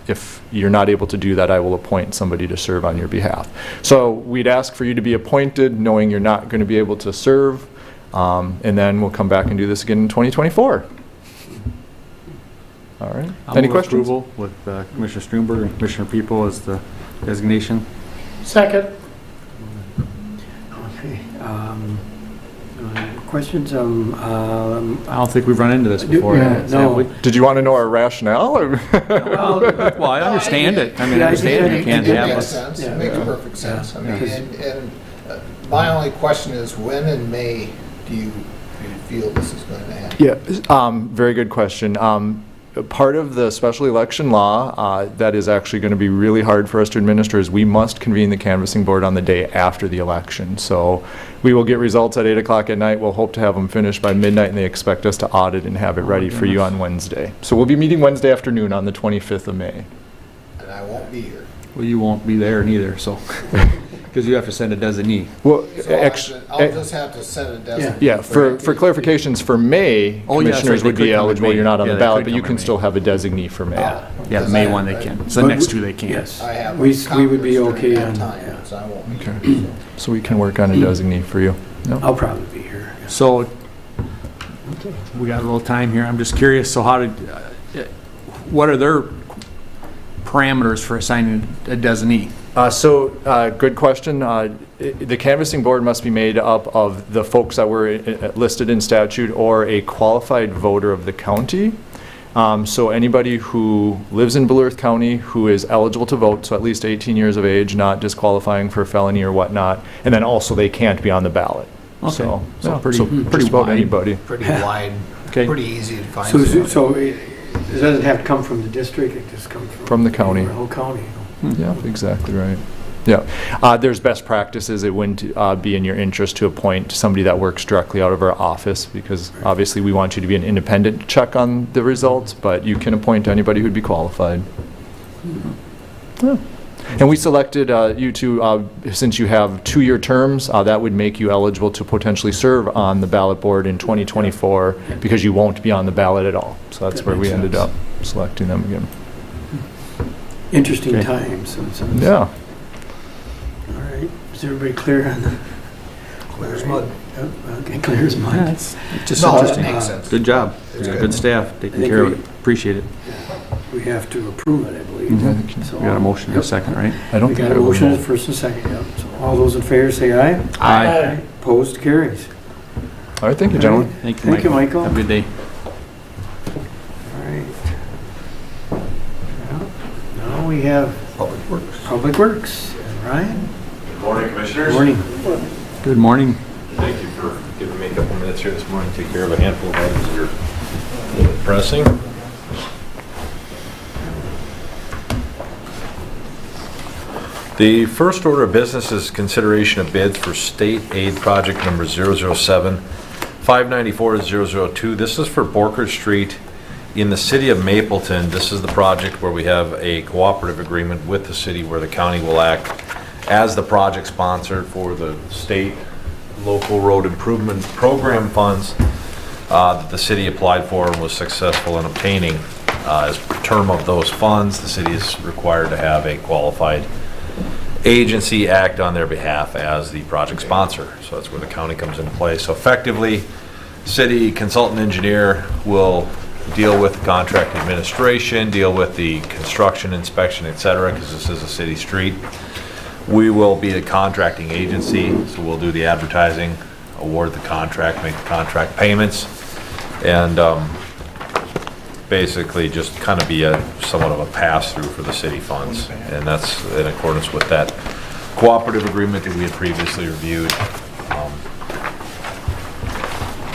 if you're not able to do that, I will appoint somebody to serve on your behalf. So we'd ask for you to be appointed knowing you're not going to be able to serve, and then we'll come back and do this again in 2024. All right. I'll Any move questions? approval with Commissioner Strumberg and Commissioner People as the designation. Second. Okay. Questions? I don't think we've run into this before. Yeah, have no. we? Did you want to know our rationale? Or Well, I understand it. I mean, Yeah, I understand you can't It have makes us. sense, Yeah. it makes perfect sense. I mean, Yeah. and my only question is, when in May do you feel this is going to happen? Yeah, very good question. Part of the special election law that is actually going to be really hard for us to administer is we must convene the canvassing board on the day after the election. So we will get results at 8 o'clock at night. We'll hope to have them finished by midnight, and they expect us to audit and have it ready for you on Wednesday. So we'll be meeting Wednesday afternoon on the 25th of May. And I won't be here. Well, you won't be there neither, so, because you have to send a designee. Well, So I'll just have to send a designee. yeah, for clarifications for May, Oh, yeah, that's commissioners right, would they could be come in eligible. May. You're not on Yeah, the they ballot, could but you come can in still May. have a designee for May. Yeah, Because May I- one they can. It's the But next we- two they can't. Yes. I have We a would be conference okay during on, that time, yeah. so I won't be Okay. here. So we can work on a designee for you. No? I'll probably be here. So, we got a little time here. I'm just curious, so how did, what are their parameters for assigning a designee? Good question. The canvassing board must be made up of the folks that were listed in statute or a qualified voter of the county. So anybody who lives in Blue Earth County who is eligible to vote, so at least 18 years of age, not disqualifying for felony or whatnot, and then also they can't be on the ballot. Okay. So So yeah, pretty- just pretty about wide. anybody. Pretty wide, Okay. pretty easy to find. So, somebody. so it doesn't have to come from the district, it just comes From the county. The whole county. Yeah, exactly right. Yeah. There's best practices. It wouldn't be in your interest to appoint somebody that works directly out of our office, because obviously we want you to be an independent check on the results, but you can appoint anybody who'd be qualified. Yeah. And we selected you two, since you have 2-year terms, that would make you eligible to potentially serve on the ballot board in 2024, because you won't be on the ballot at all. So that's That where we makes ended sense. up selecting them again. Interesting Okay. times. Yeah. All right, is everybody clear on that? Clear as mud. Yep, okay, clear as mud. It's just No, that interesting. makes sense. Good job. It's You got good. good staff I taking think care of we- it. Appreciate it. We have to approve it, I believe. Mhm. So, We got a motion in a yep. second, right? I don't We think got I a would motion, know. first and second, yep. So all those in favor say aye. Aye. Opposed, carries. All right, thank you, gentlemen. Thank you, Thank you, Michael. Have a good day. All right. Well, now we have Public Works. Public Works. And Ryan? Good morning, Commissioners. Morning. Good morning. Thank you for giving me a couple minutes here this morning to take care of a handful of items that are a little bit pressing. The first order of business is consideration of bids for state aid project number 007-594-002. This is for Borker Street in the city of Mapleton. This is the project where we have a cooperative agreement with the city where the county will act as the project sponsor for the state local road improvement program funds that the city applied for and was successful in obtaining. As term of those funds, the city is required to have a qualified agency act on their behalf as the project sponsor. So that's where the county comes into play. So effectively, city consultant engineer will deal with contract administration, deal with the construction inspection, et cetera, because this is a city street. We will be the contracting agency, so we'll do the advertising, award the contract, make the contract payments, and basically just kind of be somewhat of a pass-through for the city funds. And that's in accordance with that cooperative agreement that we had previously reviewed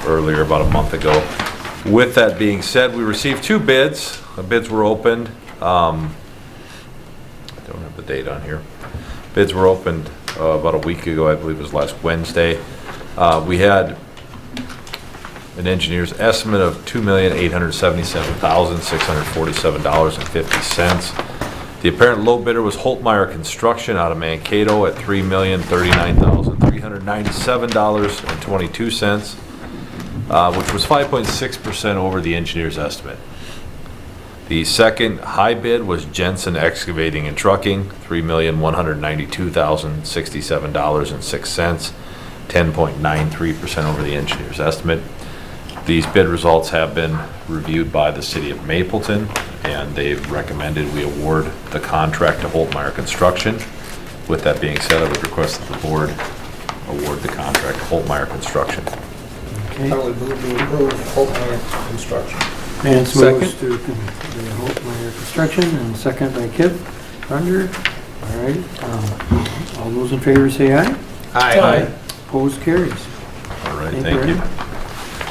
earlier, about a month ago. With that being said, we received 2 bids. The bids were opened. I don't have the date on here. Bids were opened about a week ago, I believe it was last Wednesday. We had an engineer's estimate of $2,877,647.50. The apparent low bidder was Holtmeyer Construction out of Mankato at $3,039,397.22, which was 5.6% over the engineer's estimate. The second high bid was Jensen Excavating and Trucking, $3,192,067.06, 10.93% over the engineer's estimate. These bid results have been reviewed by the City of Mapleton, and they've recommended we award the contract to Holtmeyer Construction. With that being said, I would request that the board award the contract to Holtmeyer Construction. Okay. I would move to approve Holtmeyer Construction. Vance moves to the Holtmeyer Construction, and second by Kip Thunder. All right, all those in favor say aye. Aye. Opposed, carries. All right, Thank thank you, you.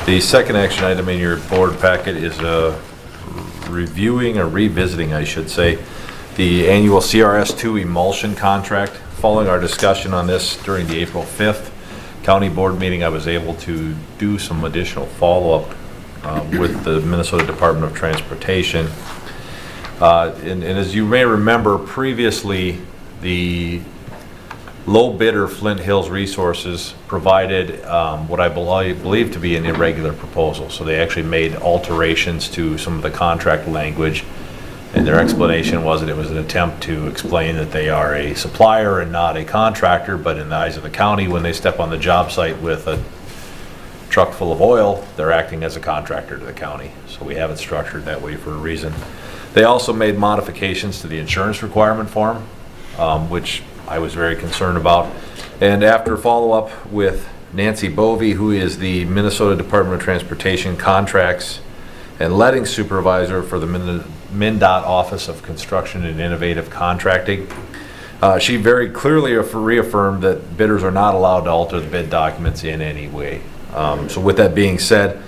The second action item in your board packet is reviewing or revisiting, I should say, the annual CRS2 emulsion contract. Following our discussion on this during the April 5th county board meeting, I was able to do some additional follow-up with the Minnesota Department of Transportation. And as you may remember, previously the low bidder Flint Hills Resources provided what I believe to be an irregular proposal. So they actually made alterations to some of the contract language, and their explanation was that it was an attempt to explain that they are a supplier and not a contractor, but in the eyes of the county, when they step on the job site with a truck full of oil, they're acting as a contractor to the county. So we have it structured that way for a reason. They also made modifications to the insurance requirement form, which I was very concerned about. And after follow-up with Nancy Bovee, who is the Minnesota Department of Transportation Contracts and Letting Supervisor for the MnDOT Office of Construction and Innovative Contracting, she very clearly reaffirmed that bidders are not allowed to alter the bid documents in any way. So with that being said,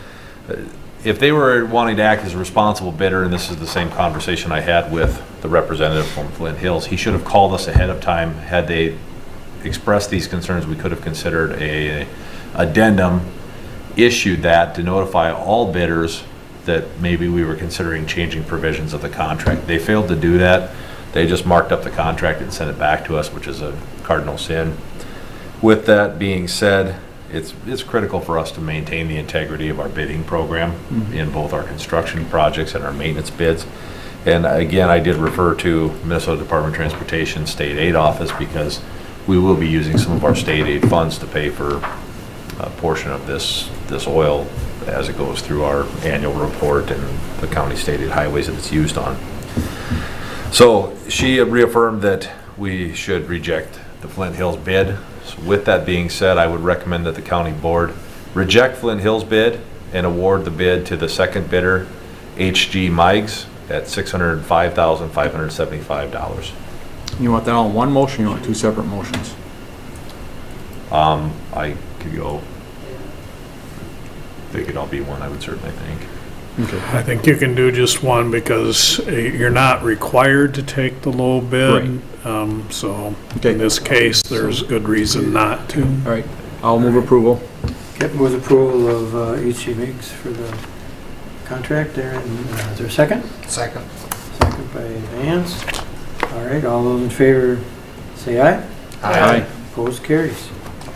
if they were wanting to act as a responsible bidder, and this is the same conversation I had with the representative from Flint Hills, he should have called us ahead of time. Had they expressed these concerns, we could have considered a addendum, issued that to notify all bidders that maybe we were considering changing provisions of the contract. They failed to do that. They just marked up the contract and sent it back to us, which is a cardinal sin. With that being said, it's critical for us to maintain the integrity of our bidding program in both our construction projects and our maintenance bids. And again, I did refer to Minnesota Department of Transportation State Aid Office, because we will be using some of our state aid funds to pay for a portion of this oil as it goes through our annual report and the county state aid highways that it's used on. So she reaffirmed that we should reject the Flint Hills bid. So with that being said, I would recommend that the county board reject Flint Hills bid and award the bid to the second bidder, HG Meigs, at $605,575. You want that all in one motion, or you want two separate motions? I could go, they could all be one, I would certainly think. Okay. I think you can do just one, because you're not required to take the low bid. So Okay. in this case, there's good reason not to. All right, I'll move approval. Kip moves approval of HG Mix for the contract there. And, is there a second? Second. Second by Vance. All right, all those in favor say aye. Aye. Opposed, carries.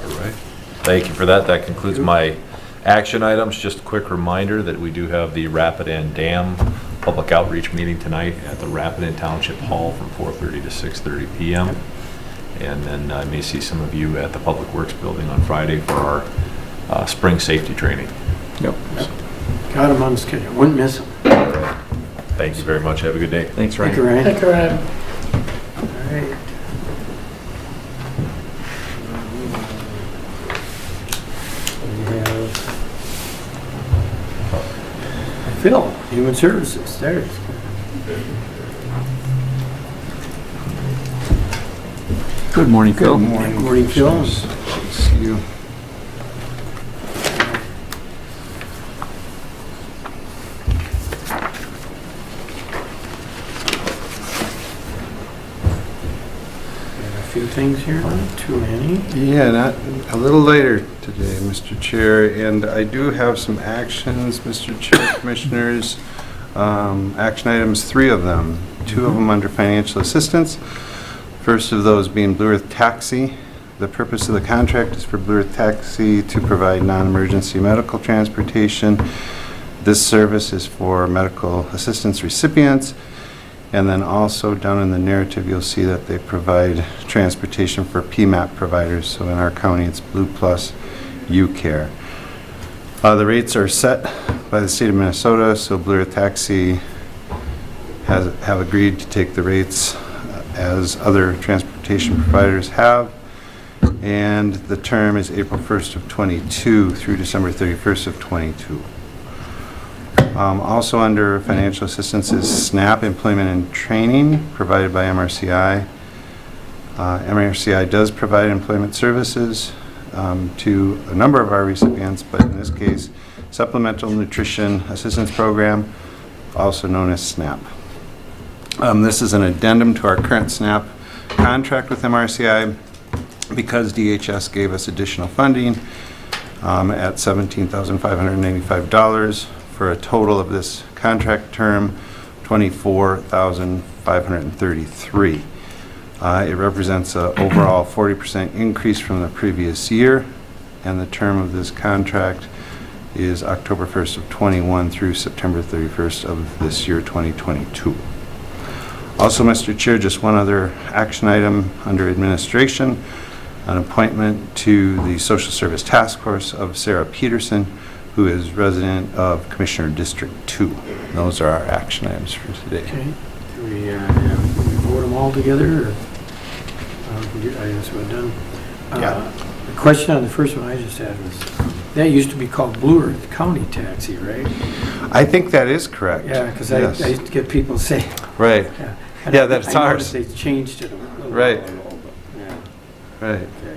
All right. Thank you for that. That concludes my action items. Just a quick reminder that we do have the Rapidan Dam public outreach meeting tonight at the Rapidan Township Hall from 4:30 to 6:30 p.m. And then I may see some of you at the Public Works Building on Friday for our spring safety training. Yep. Got him on schedule. Wouldn't miss him. Thank you very much. Have a good day. Thanks, Ryan. Thank you, Ryan. Thank you, Ryan. All right. We have Phil, Human Services. There it is. Good morning, Phil. Good morning, Phil. See you. A few things here, not too many. Yeah, not a little later today, Mr. Chair, and I do have some actions, Mr. Chair, Commissioners. Action items, 3 of them, 2 of them under financial assistance. First of those being Blue Earth Taxi. The purpose of the contract is for Blue Earth Taxi to provide non-emergency medical transportation This service is for medical assistance recipients. And then also down in the narrative, you'll see that they provide transportation for PMAP providers. So in our county, it's Blue Plus UCare. The rates are set by the state of Minnesota, so Blue Earth Taxi have agreed to take the rates as other transportation providers have. And the term is April 1st of 22 through December 31st of 22. Also under financial assistance is SNAP Employment and Training provided by MRCI. MRCI does provide employment services to a number of our recipients, but in this case, Supplemental Nutrition Assistance Program, also known as SNAP. This is an addendum to our current SNAP contract with MRCI because DHS gave us additional funding at $17,595 for a total of this contract term, $24,533. It represents an overall 40% increase from the previous year, and the term of this contract is October 1st of 21 through September 31st of this year, 2022. Also, Mr. Chair, just one other action item under administration, an appointment to the Social Service Task Force of Sarah Peterson, who is resident of Commissioner District 2. Those are our action items for today. Okay. Do we vote them all together? Or, I guess we're done. Yeah. The question on the first one I just had was, that used to be called Blue Earth County Taxi, right? I think that is correct. Yeah, because Yes. I used to get people saying. Right. Yeah, Yeah, that's I ours. noticed they changed it a little. Right. Yeah. Right. Okay.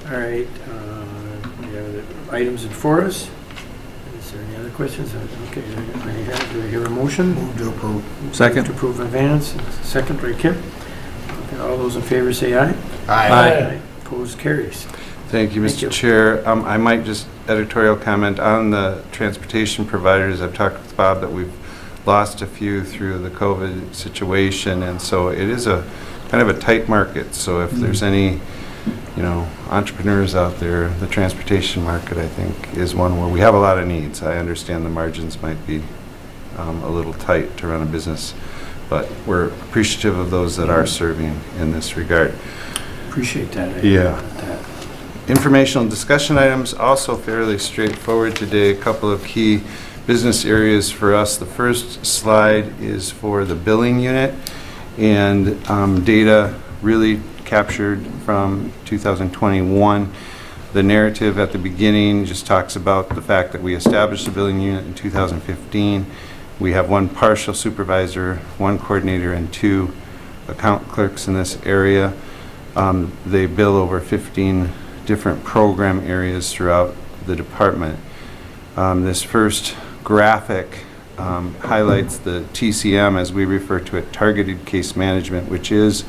All right. We have the items before us. Is there any other questions? Okay. Do I hear a motion? Move to approve. Second. To approve advance. Second by Kip. Okay, all those in favor say aye. Aye. Opposed, carries. Thank you, Thank Mr. you. Chair. I might just editorial comment on the transportation providers. I've talked with Bob that we've lost a few through the COVID situation, and so it is a kind of a tight market. So if there's any, entrepreneurs out there, the transportation market, I think, is one where we have a lot of needs. I understand the margins might be a little tight to run a business, but we're appreciative of those that are serving in this regard. Appreciate that. Yeah. Informational discussion items, also fairly straightforward today. A couple of key business areas for us. The first slide is for the billing unit, and data really captured from 2021. The narrative at the beginning just talks about the fact that we established the billing unit in 2015. We have one partial supervisor, one coordinator, and 2 account clerks in this area. They bill over 15 different program areas throughout the department. This first graphic highlights the TCM, as we refer to it, targeted case management, which is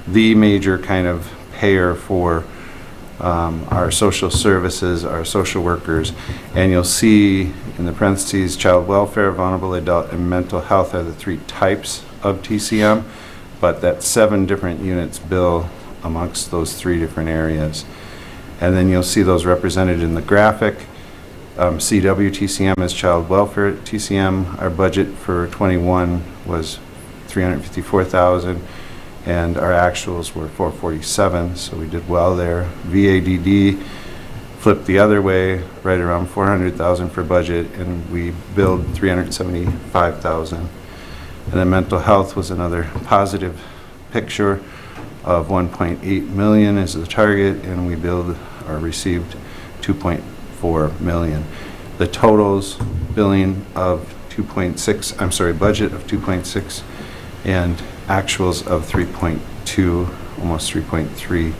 the major kind of payer for our social services, our social workers. And you'll see in the parentheses, child welfare, vulnerable adult, and mental health are the 3 types of TCM, but that 7 different units bill amongst those 3 different areas. And then you'll see those represented in the graphic. CW TCM is child welfare TCM. Our budget for 21 was $354,000, and our actuals were $447,000, so we did well there. VADD flipped the other way, right around $400,000 for budget, and we billed $375,000. And then mental health was another positive picture of $1.8 million is the target, and we billed or received $2.4 million. The totals billing of budget of 2.6 and actuals of 3.2, almost 3.3.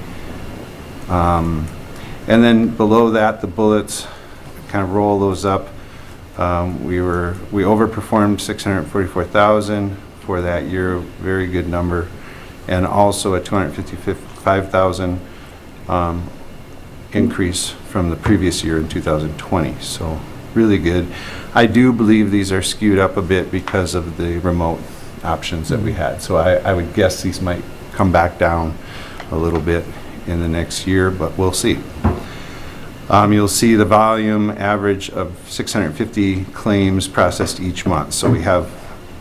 And then below that, the bullets kind of roll those up. We overperformed $644,000 for that year, very good number, and also a $255,000 increase from the previous year in 2020. So really good. I do believe these are skewed up a bit because of the remote options that we had. So I would guess these might come back down a little bit in the next year, but we'll see. You'll see the volume average of 650 claims processed each month. So we have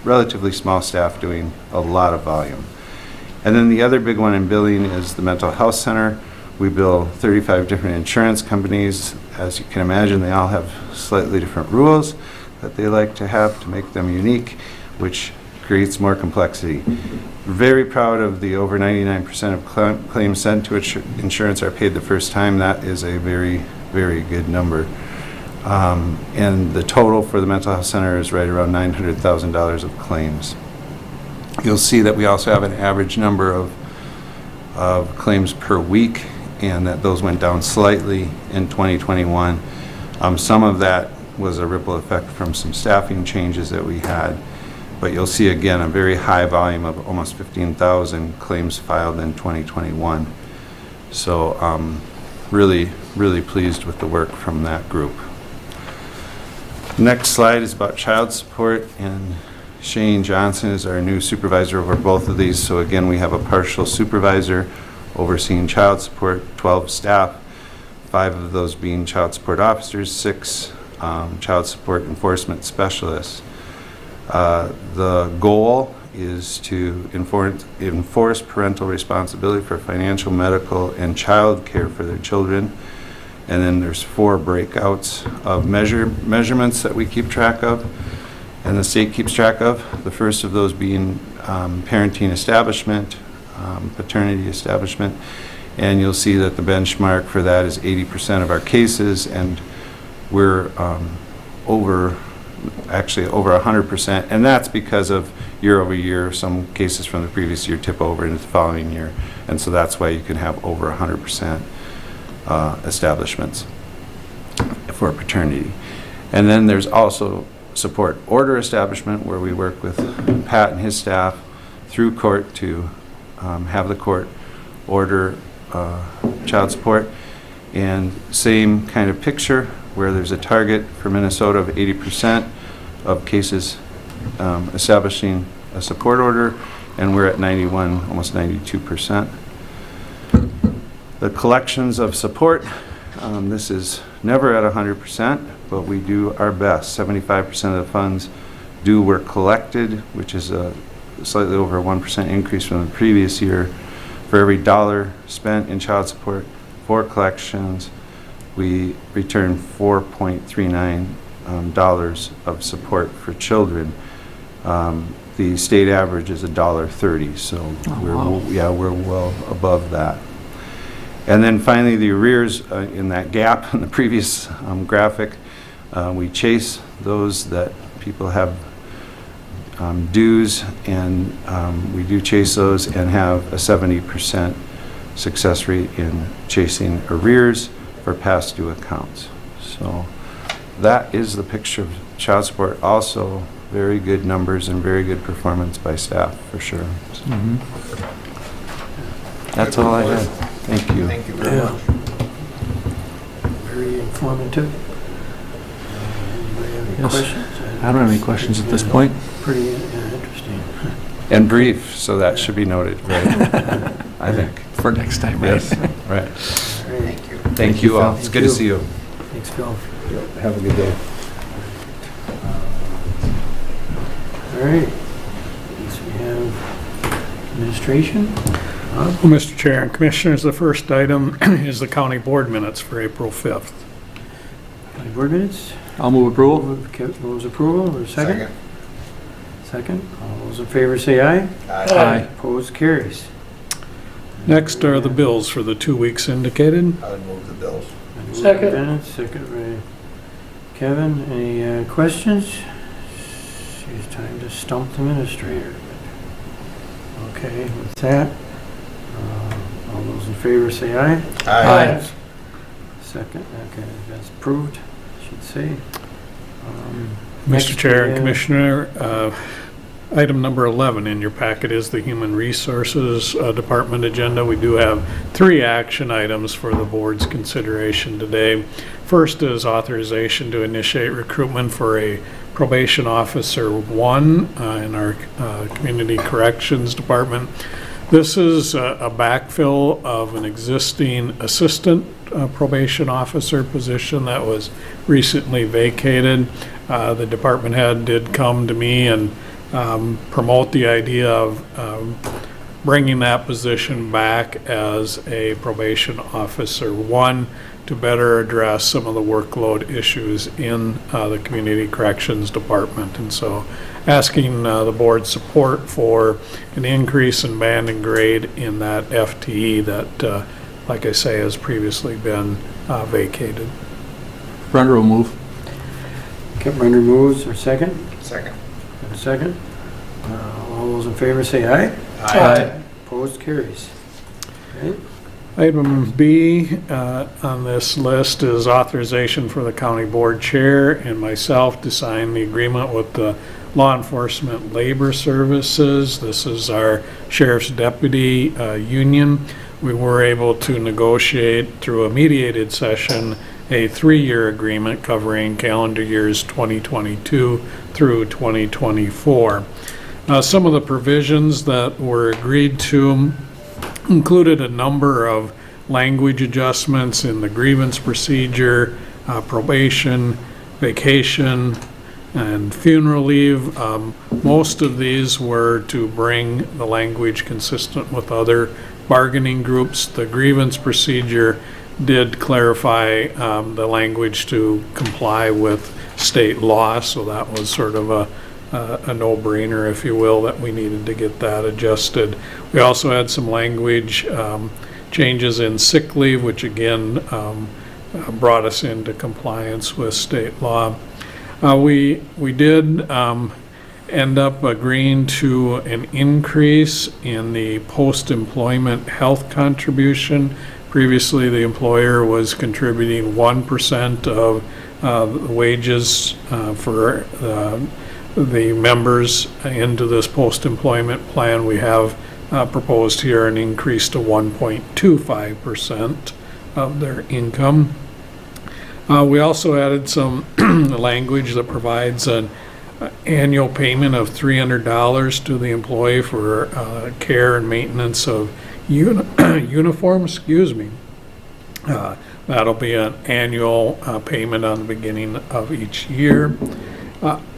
relatively small staff doing a lot of volume. And then the other big one in billing is the mental health center. We bill 35 different insurance companies. As you can imagine, they all have slightly different rules that they like to have to make them unique, which creates more complexity. Very proud of the over 99% of claims sent to insurance are paid the first time. That is a very, very good number. And the total for the mental health center is right around $900,000 of claims. You'll see that we also have an average number of claims per week, and that those went down slightly in 2021. Some of that was a ripple effect from some staffing changes that we had, but you'll see again a very high volume of almost 15,000 claims filed in 2021. So really, really pleased with the work from that group. Next slide is about child support, and Shane Johnson is our new supervisor over both of these. So again, we have a partial supervisor overseeing child support, 12 staff, 5 of those being child support officers, 6 child support enforcement specialists. The goal is to enforce parental responsibility for financial, medical, and child care for their children. And then there's 4 breakouts of measurements that we keep track of and the state keeps track of. The first of those being parenting establishment, paternity establishment, and you'll see that the benchmark for that is 80% of our cases, and we're over 100%, and that's because of year over year. Some cases from the previous year tip over into the following year, and so that's why you can have over 100% establishments for paternity. And then there's also support order establishment, where we work with Pat and his staff through court to have the court order child support. And same kind of picture, where there's a target for Minnesota of 80% of cases establishing a support order, and we're at 91, almost 92%. The collections of support, this is never at 100%, but we do our best. 75% of the funds were collected, which is a slightly over a 1% increase from the previous year. For every dollar spent in child support for collections, we return $4.39 dollars of support for children. The state average is $1.30, so we're well above that. And then finally, the arrears in that gap in the previous graphic, we chase those that people have dues, and we do chase those and have a 70% success rate in chasing arrears for past due accounts. So that is the picture of child support. Also, very good numbers and very good performance by staff, for sure. So that's all I had. Thank you. Thank you very much. Very informative. Anybody have any questions? I don't have any questions at this point. Pretty interesting. And brief, so that should be noted, right? I think. For next time, right? Yes, right. All right. Thank you. Thank you all. It's good to see you. Thanks, Phil. Have a good day. All right. Next we have administration. Well, Mr. Chair and Commissioners, the first item is the county board minutes for April 5th. County board minutes. I'll move approval. Those approval, or second? Second. All those in favor say aye. Aye. Opposed, carries. Next are the bills for the 2 weeks indicated. I would move the bills. Second. Bennett, second by Kevin. Any questions? It's time to stump the administrator. Okay, with that, all those in favor say aye. Aye. Second, okay, that's approved, I should say. Mr. Chair and we have- Commissioner, item number 11 in your packet is the Human Resources Department agenda. We do have 3 action items for the board's consideration today. First is authorization to initiate recruitment for a probation officer 1 in our Community Corrections Department. This is a backfill of an existing assistant probation officer position that was recently vacated. The department head did come to me and promote the idea of bringing that position back as a probation officer. One, to better address some of the workload issues in the Community Corrections Department. And so asking the board's support for an increase in band and grade in that FTE that, like I say, has previously been vacated. Brender will move. Okay, Brenner moves, or second? Second. A second. All those in favor say aye. Aye. Opposed, carries. Okay. Item B on this list is authorization for the county board chair and myself to sign the agreement with the Law Enforcement Labor Services. This is our sheriff's deputy union. We were able to negotiate through a mediated session a 3-year agreement covering calendar years 2022 through 2024. Some of the provisions that were agreed to included a number of language adjustments in the grievance procedure, probation, vacation, and funeral leave. Most of these were to bring the language consistent with other bargaining groups. The grievance procedure did clarify the language to comply with state law, so that was sort of a no-brainer, if you will, that we needed to get that adjusted. We also had some language changes in sick leave, which again brought us into compliance with state law. We did end up agreeing to an increase in the post-employment health contribution. Previously, the employer was contributing 1% of the wages for the members into this post-employment plan. We have proposed here an increase to 1.25% of their income. We also added some language that provides an annual payment of $300 to the employee for care and maintenance of uniforms. That'll be an annual payment on the beginning of each year.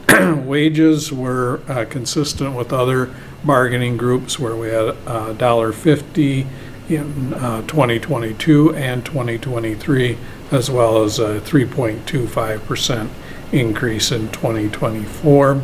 Wages were consistent with other bargaining groups where we had $1.50 in 2022 and 2023, as well as a 3.25% increase in 2024.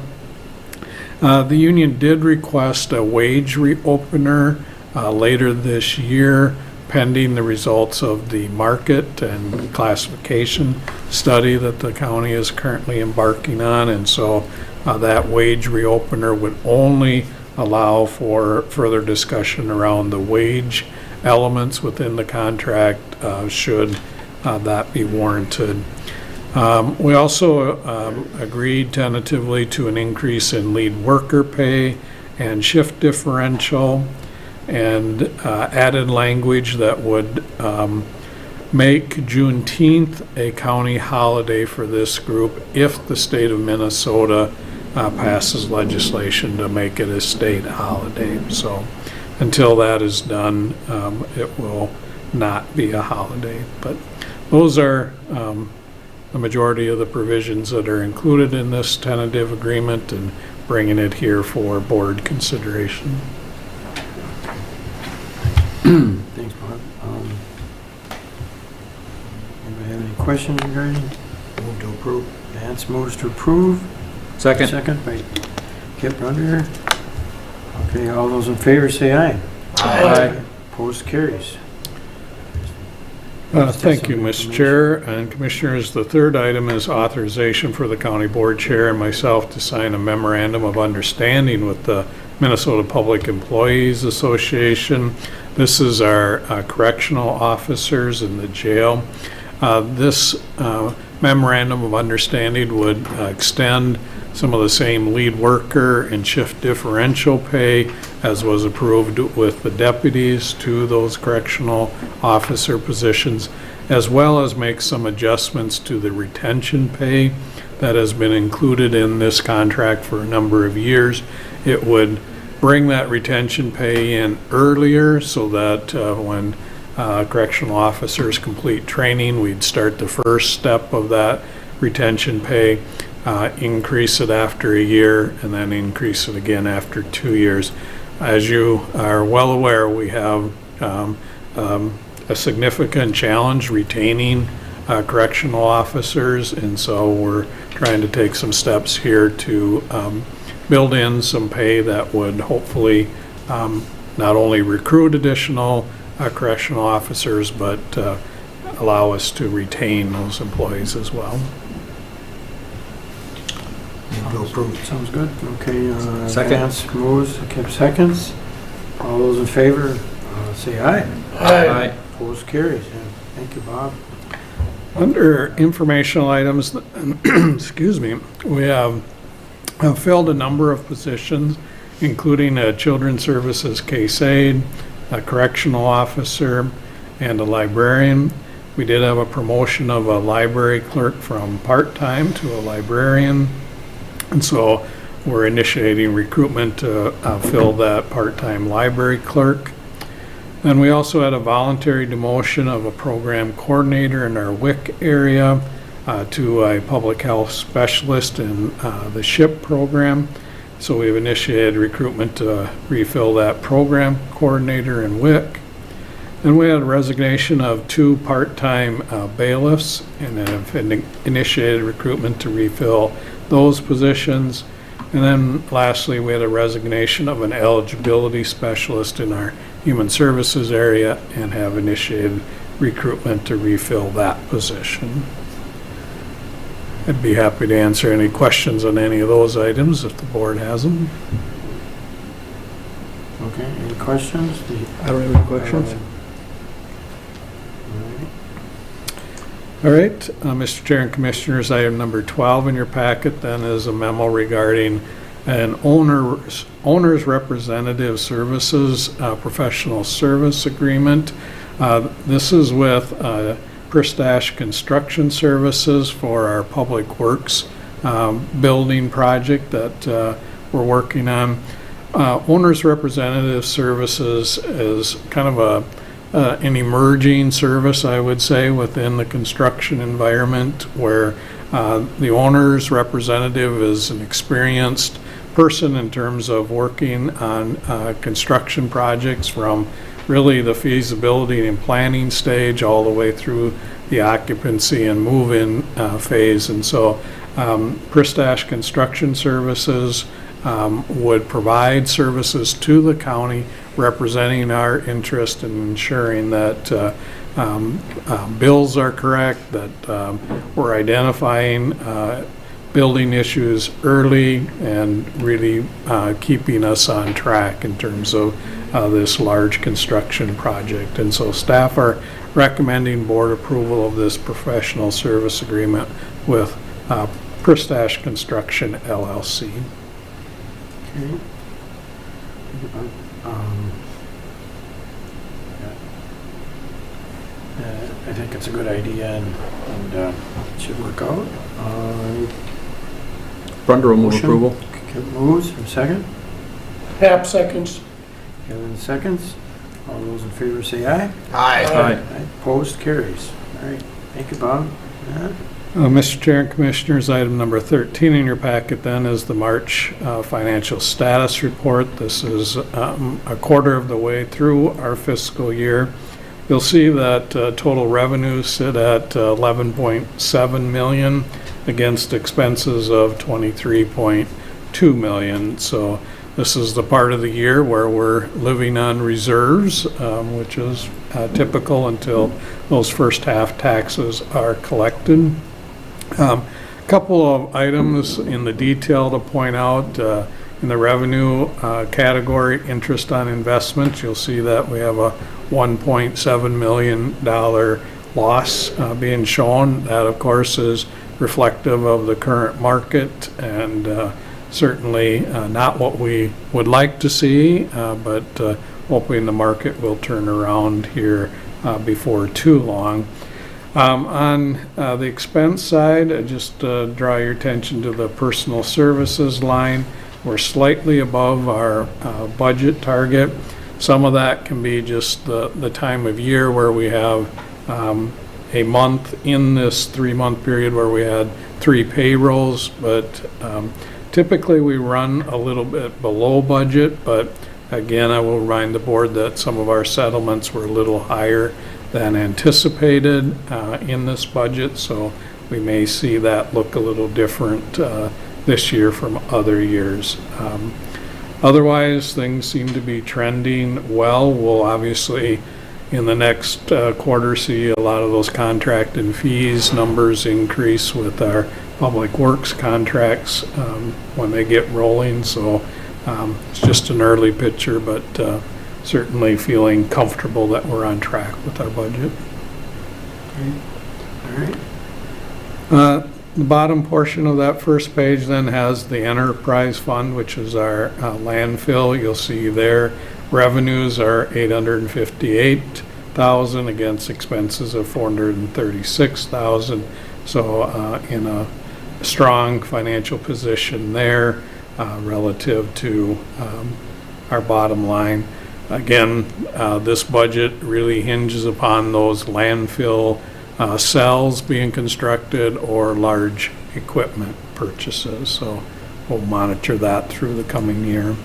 The union did request a wage reopener later this year, pending the results of the market and classification study that the county is currently embarking on. And so that wage reopener would only allow for further discussion around the wage elements within the contract should that be warranted. We also agreed tentatively to an increase in lead worker pay and shift differential, and added language that would make Juneteenth a county holiday for this group if the state of Minnesota passes legislation to make it a state holiday. So until that is done, it will not be a holiday. But those are the majority of the provisions that are included in this tentative agreement, and bringing it here for board consideration. Thanks, Bob. Anybody have any questions regarding? Move to approve. Vance moves to approve. Second. Second by Kip Brender. Okay, all those in favor say aye. Aye. Opposed, carries. Thank you, Mr. Chair and Commissioners. The third item is authorization for the County Board Chair and myself to sign a memorandum of understanding with the Minnesota Public Employees Association. This is our correctional officers in the jail. This memorandum of understanding would extend some of the same lead worker and shift differential pay as was approved with the deputies to those correctional officer positions, as well as make some adjustments to the retention pay that has been included in this contract for a number of years. It would bring that retention pay in earlier so that when correctional officers complete training, we'd start the first step of that retention pay, increase it after a year, and then increase it again after 2 years. As you are well aware, we have a significant challenge retaining correctional officers, and so we're trying to take some steps here to build in some pay that would hopefully not only recruit additional correctional officers, but allow us to retain those employees as well. Sounds good. Okay. Second. Vance moves, Kip seconds. All those in favor, say aye. Aye. Opposed, carries. Yeah. Thank you, Bob. Under informational items, excuse me, we have filled a number of positions, including a children's services case aide, a correctional officer, and a librarian. We did have a promotion of a library clerk from part-time to a librarian, and so we're initiating recruitment to fill that part-time library clerk. Then we also had a voluntary demotion of a program coordinator in our WIC area to a public health specialist in the SHIP program. So we've initiated recruitment to refill that program coordinator in WIC. Then we had a resignation of 2 part-time bailiffs and have initiated recruitment to refill those positions. And then lastly, we had a resignation of an eligibility specialist in our human services area and have initiated recruitment to refill that position. I'd be happy to answer any questions on any of those items if the board has them. Okay, any questions? I don't have any questions. All right, Mr. Chair and Commissioners, item number 12 in your packet then is a memo regarding an owner's representative services professional service agreement. This is with Pristash Construction Services for our Public Works building project that we're working on. Owner's representative services is kind of an emerging service, I would say, within the construction environment, where the owner's representative is an experienced person in terms of working on construction projects from really the feasibility and planning stage all the way through the occupancy and move-in phase. And so Pristash Construction Services would provide services to the county representing our interest in ensuring that bills are correct, that we're identifying building issues early and really keeping us on track in terms of this large construction project. And so staff are recommending board approval of this professional service agreement with Pristash Construction LLC. Okay. I think it's a good idea and it should work out. Brunder will move Motion. approval. Kip moves, for a second. Hap seconds. Kevin seconds. All those in favor say aye. Aye. Aye. Opposed, carries. All right, thank you, Bob. Yeah. Mr. Chair and Commissioners, item number 13 in your packet then is the March financial status report. This is a quarter of the way through our fiscal year. You'll see that total revenues sit at $11.7 million against expenses of $23.2 million. So this is the part of the year where we're living on reserves, which is typical until those first half taxes are collected. Couple of items in the detail to point out. In the revenue category, interest on investments, you'll see that we have a $1.7 million loss being shown. That, of course, is reflective of the current market and certainly not what we would like to see, but hoping the market will turn around here before too long. On the expense side, I just draw your attention to the personal services line. we're slightly above our budget target. Some of that can be just the time of year where we have a month in this 3-month period where we had 3 payrolls, but typically we run a little bit below budget, but again, I will remind the board that some of our settlements were a little higher than anticipated in this budget, so we may see that look a little different this year from other years. Otherwise, things seem to be trending well. We'll obviously, in the next quarter, see a lot of those contract and fees numbers increase with our public works contracts when they get rolling. So it's just an early picture, but certainly feeling comfortable that we're on track with our budget. All right. The bottom portion of that first page then has the enterprise fund, which is our landfill. You'll see there revenues are $858,000 against expenses of $436,000. So in a strong financial position there relative to our bottom line. Again, this budget really hinges upon those landfill cells being constructed or large equipment purchases. So we'll monitor that through the coming year.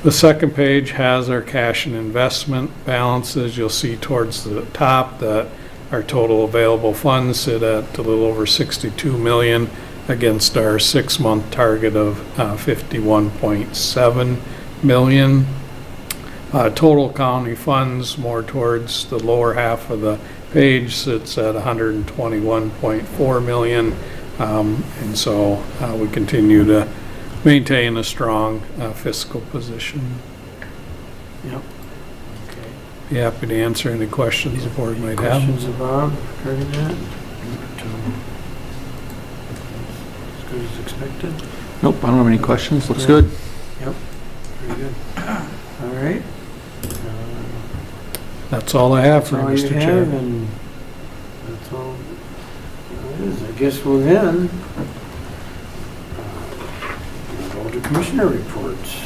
The second page has our cash and investment balances. You'll see towards the top that our total available funds sit at a little over $62 million against our 6-month target of $51.7 million. Total county funds, more towards the lower half of the page, sits at $121.4 million. And so we continue to maintain a strong fiscal position. Yep. Okay. Be happy to answer any questions the board might have. Questions about regarding that? As good as expected? Nope, I don't have any questions. Looks good. Yep. Very good. All right. That's all I have for That's all Mr. you Chair. have, and that's all it is. I guess we'll then go to commissioner reports.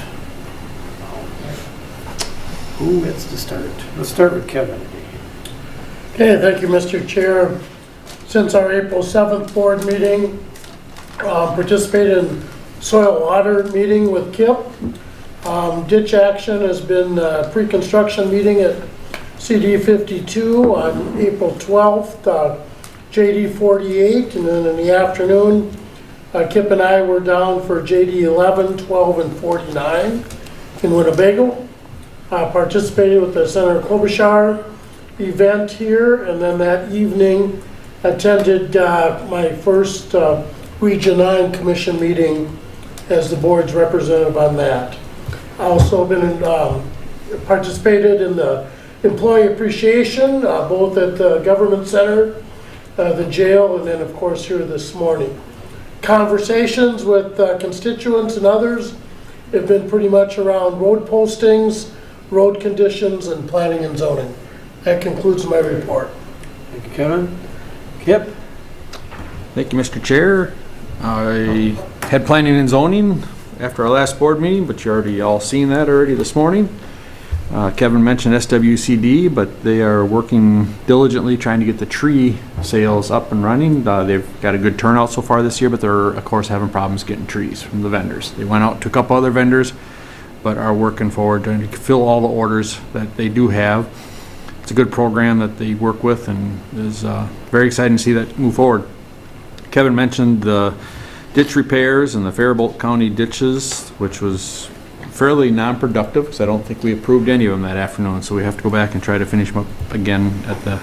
Who gets to start? Let's start with Kevin. Okay, thank you, Mr. Chair. Since our April 7th board meeting, participated in soil water meeting with KIP. Ditch action has been a pre-construction meeting at CD 52 on April 12th, JD 48, and then in the afternoon, Kip and I were down for JD 11, 12, and 49 in Winnebago. Participated with the Senator Klobuchar event here, and then that evening attended my first Region 9 Commission meeting as the board's representative on that. Also been participated in the employee appreciation, both at the government center, the jail, and then of course here this morning. Conversations with constituents and others have been pretty much around road postings, road conditions, and planning and zoning. That concludes my report. Thank you, Kevin. Kip? Thank you, Mr. Chair. I had planning and zoning after our last board meeting, but you already all seen that already this morning. Kevin mentioned SWCD, but they are working diligently trying to get the tree sales up and running. They've got a good turnout so far this year, but they're of course having problems getting trees from the vendors. They went out to a couple other vendors, but are working forward trying to fill all the orders that they do have. It's a good program that they work with, and is very exciting to see that move forward. Kevin mentioned the ditch repairs and the Faribault County ditches, which was fairly non-productive because I don't think we approved any of them that afternoon, so we have to go back and try to finish them up again at the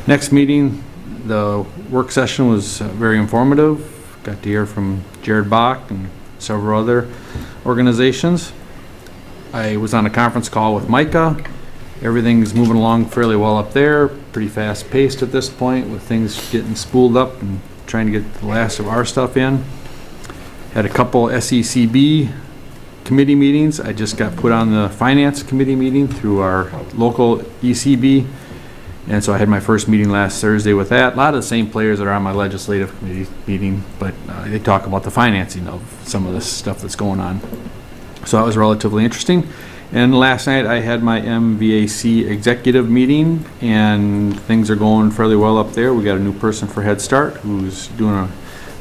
next meeting. The work session was very informative. Got to hear from Jared Bach and several other organizations. I was on a conference call with Micah. Everything's moving along fairly well up there, pretty fast paced at this point with things getting spooled up and trying to get the last of our stuff in. Had a couple SECB committee meetings. I just got put on the finance committee meeting through our local ECB, And so I had my first meeting last Thursday with that. A lot of the same players that are on my legislative committee meeting, but they talk about the financing of some of this stuff that's going on. So that was relatively interesting. And last night I had my MVAC executive meeting, and things are going fairly well up there. We got a new person for Head Start who's doing a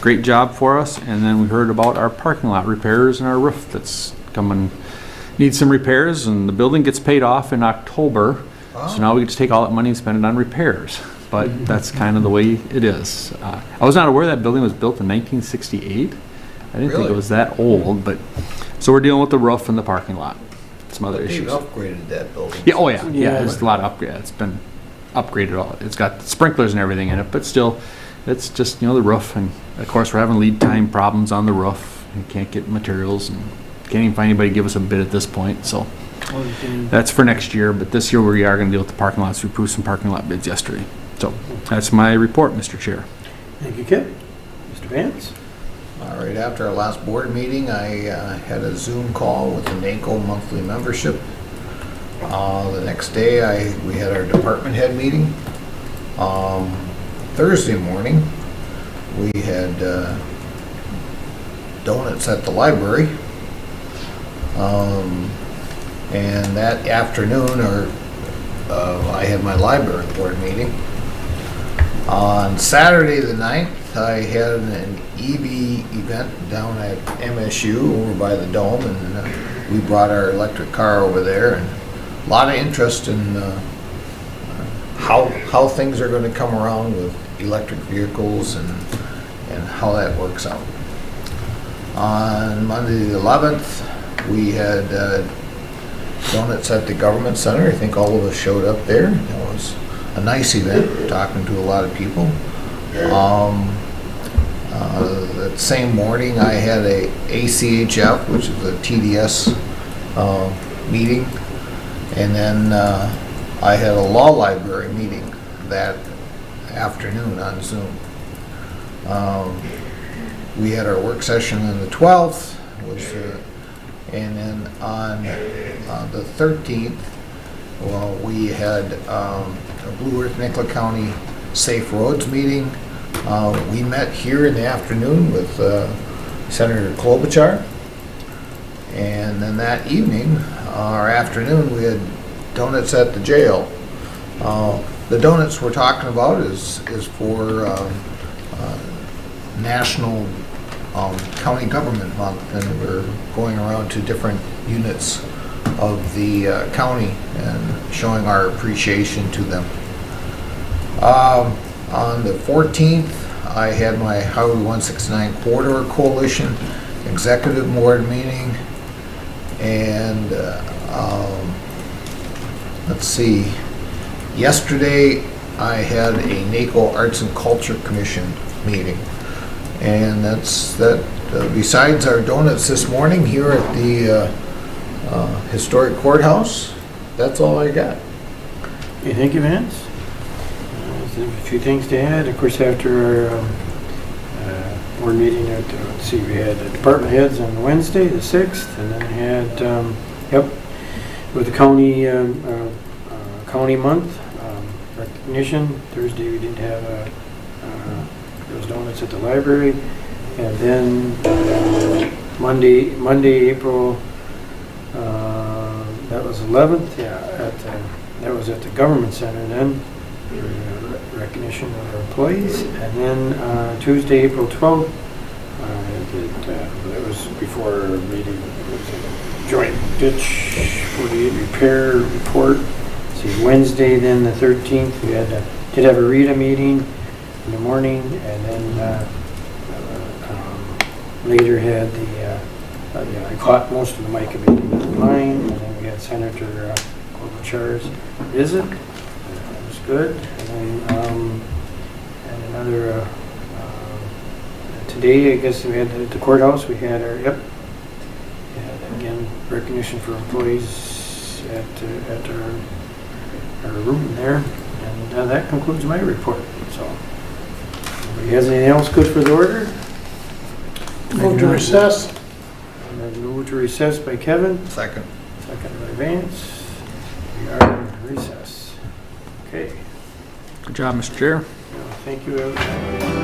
great job for us. And then we heard about our parking lot repairs and our roof that's coming, needs some repairs, and the building gets paid off in October. So now we get to take all that money and spend it on repairs. But that's kind of the way it is. I was not aware that building was built in 1968. I didn't think it was that old, but so we're dealing with the roof and the parking lot. Some other issues. They've upgraded that building. Yeah, oh yeah, there's a lot of upgrade. It's been upgraded all. It's got sprinklers and everything in it, but still, it's just, the roof, and of course we're having lead time problems on the roof. We can't get materials and can't even find anybody to give us a bid at this point, so that's for next year. But this year we are going to deal with the parking lots. We approved some parking lot bids yesterday. So that's my report, Mr. Chair. Thank you, Kip. Mr. Vance? All right, after our last board meeting, I had a Zoom call with the NACO monthly membership. The next day, we had our department head meeting. Thursday morning, we had donuts at the library. And that afternoon, I had my library board meeting. On Saturday the 9th, I had an EV event down at MSU over by the Dome, and we brought our electric car over there, and a lot of interest in how things are going to come around with electric vehicles and how that works out. On Monday the 11th, we had donuts at the Government Center. I think all of us showed up there. It was a nice event, talking to a lot of people. That same morning, I had a ACHF, which is a TDS meeting, and then I had a law library meeting that afternoon on Zoom. We had our work session on the 12th, and then on the 13th, well, we had a Blue Earth Nicola County Safe Roads meeting. We met here in the afternoon with Senator Klobuchar, and then that evening, or afternoon, we had donuts at the jail. The donuts we're talking about is for National County Government Month, and we're going around to different units of the county and showing our appreciation to them. On the 14th, I had my Highway 169 Corridor Coalition Executive Board meeting, and let's see, yesterday I had a NACO Arts and Culture Commission meeting, and that's that. Besides our donuts this morning here at the historic courthouse, that's all I got. Okay, thank you, Vance. A few things to add. Of course, after our board meeting, let's see, we had the department heads on Wednesday, the 6th, and then had, with the county month recognition. Thursday we didn't have those donuts at the library, and then Monday, April, that was 11th. That was at the Government Center then. Recognition of our employees, and then Tuesday, April 12th, that was before our meeting, it was a joint ditch 48 repair report. See, Wednesday, then the 13th, we did have a RETA meeting in the morning, and then later had I caught most of the MICA meeting online, and then we had Senator Klobuchar's visit. That was good. And another, today, I guess we had at the courthouse, we had our, again, recognition for employees at our room there. And that concludes my report. So, anybody has anything else good for the order? Move to recess. Move to recess by Kevin. Second. Second by Vance. We are in recess. Okay. Good job, Mr. Chair. Thank you, everyone.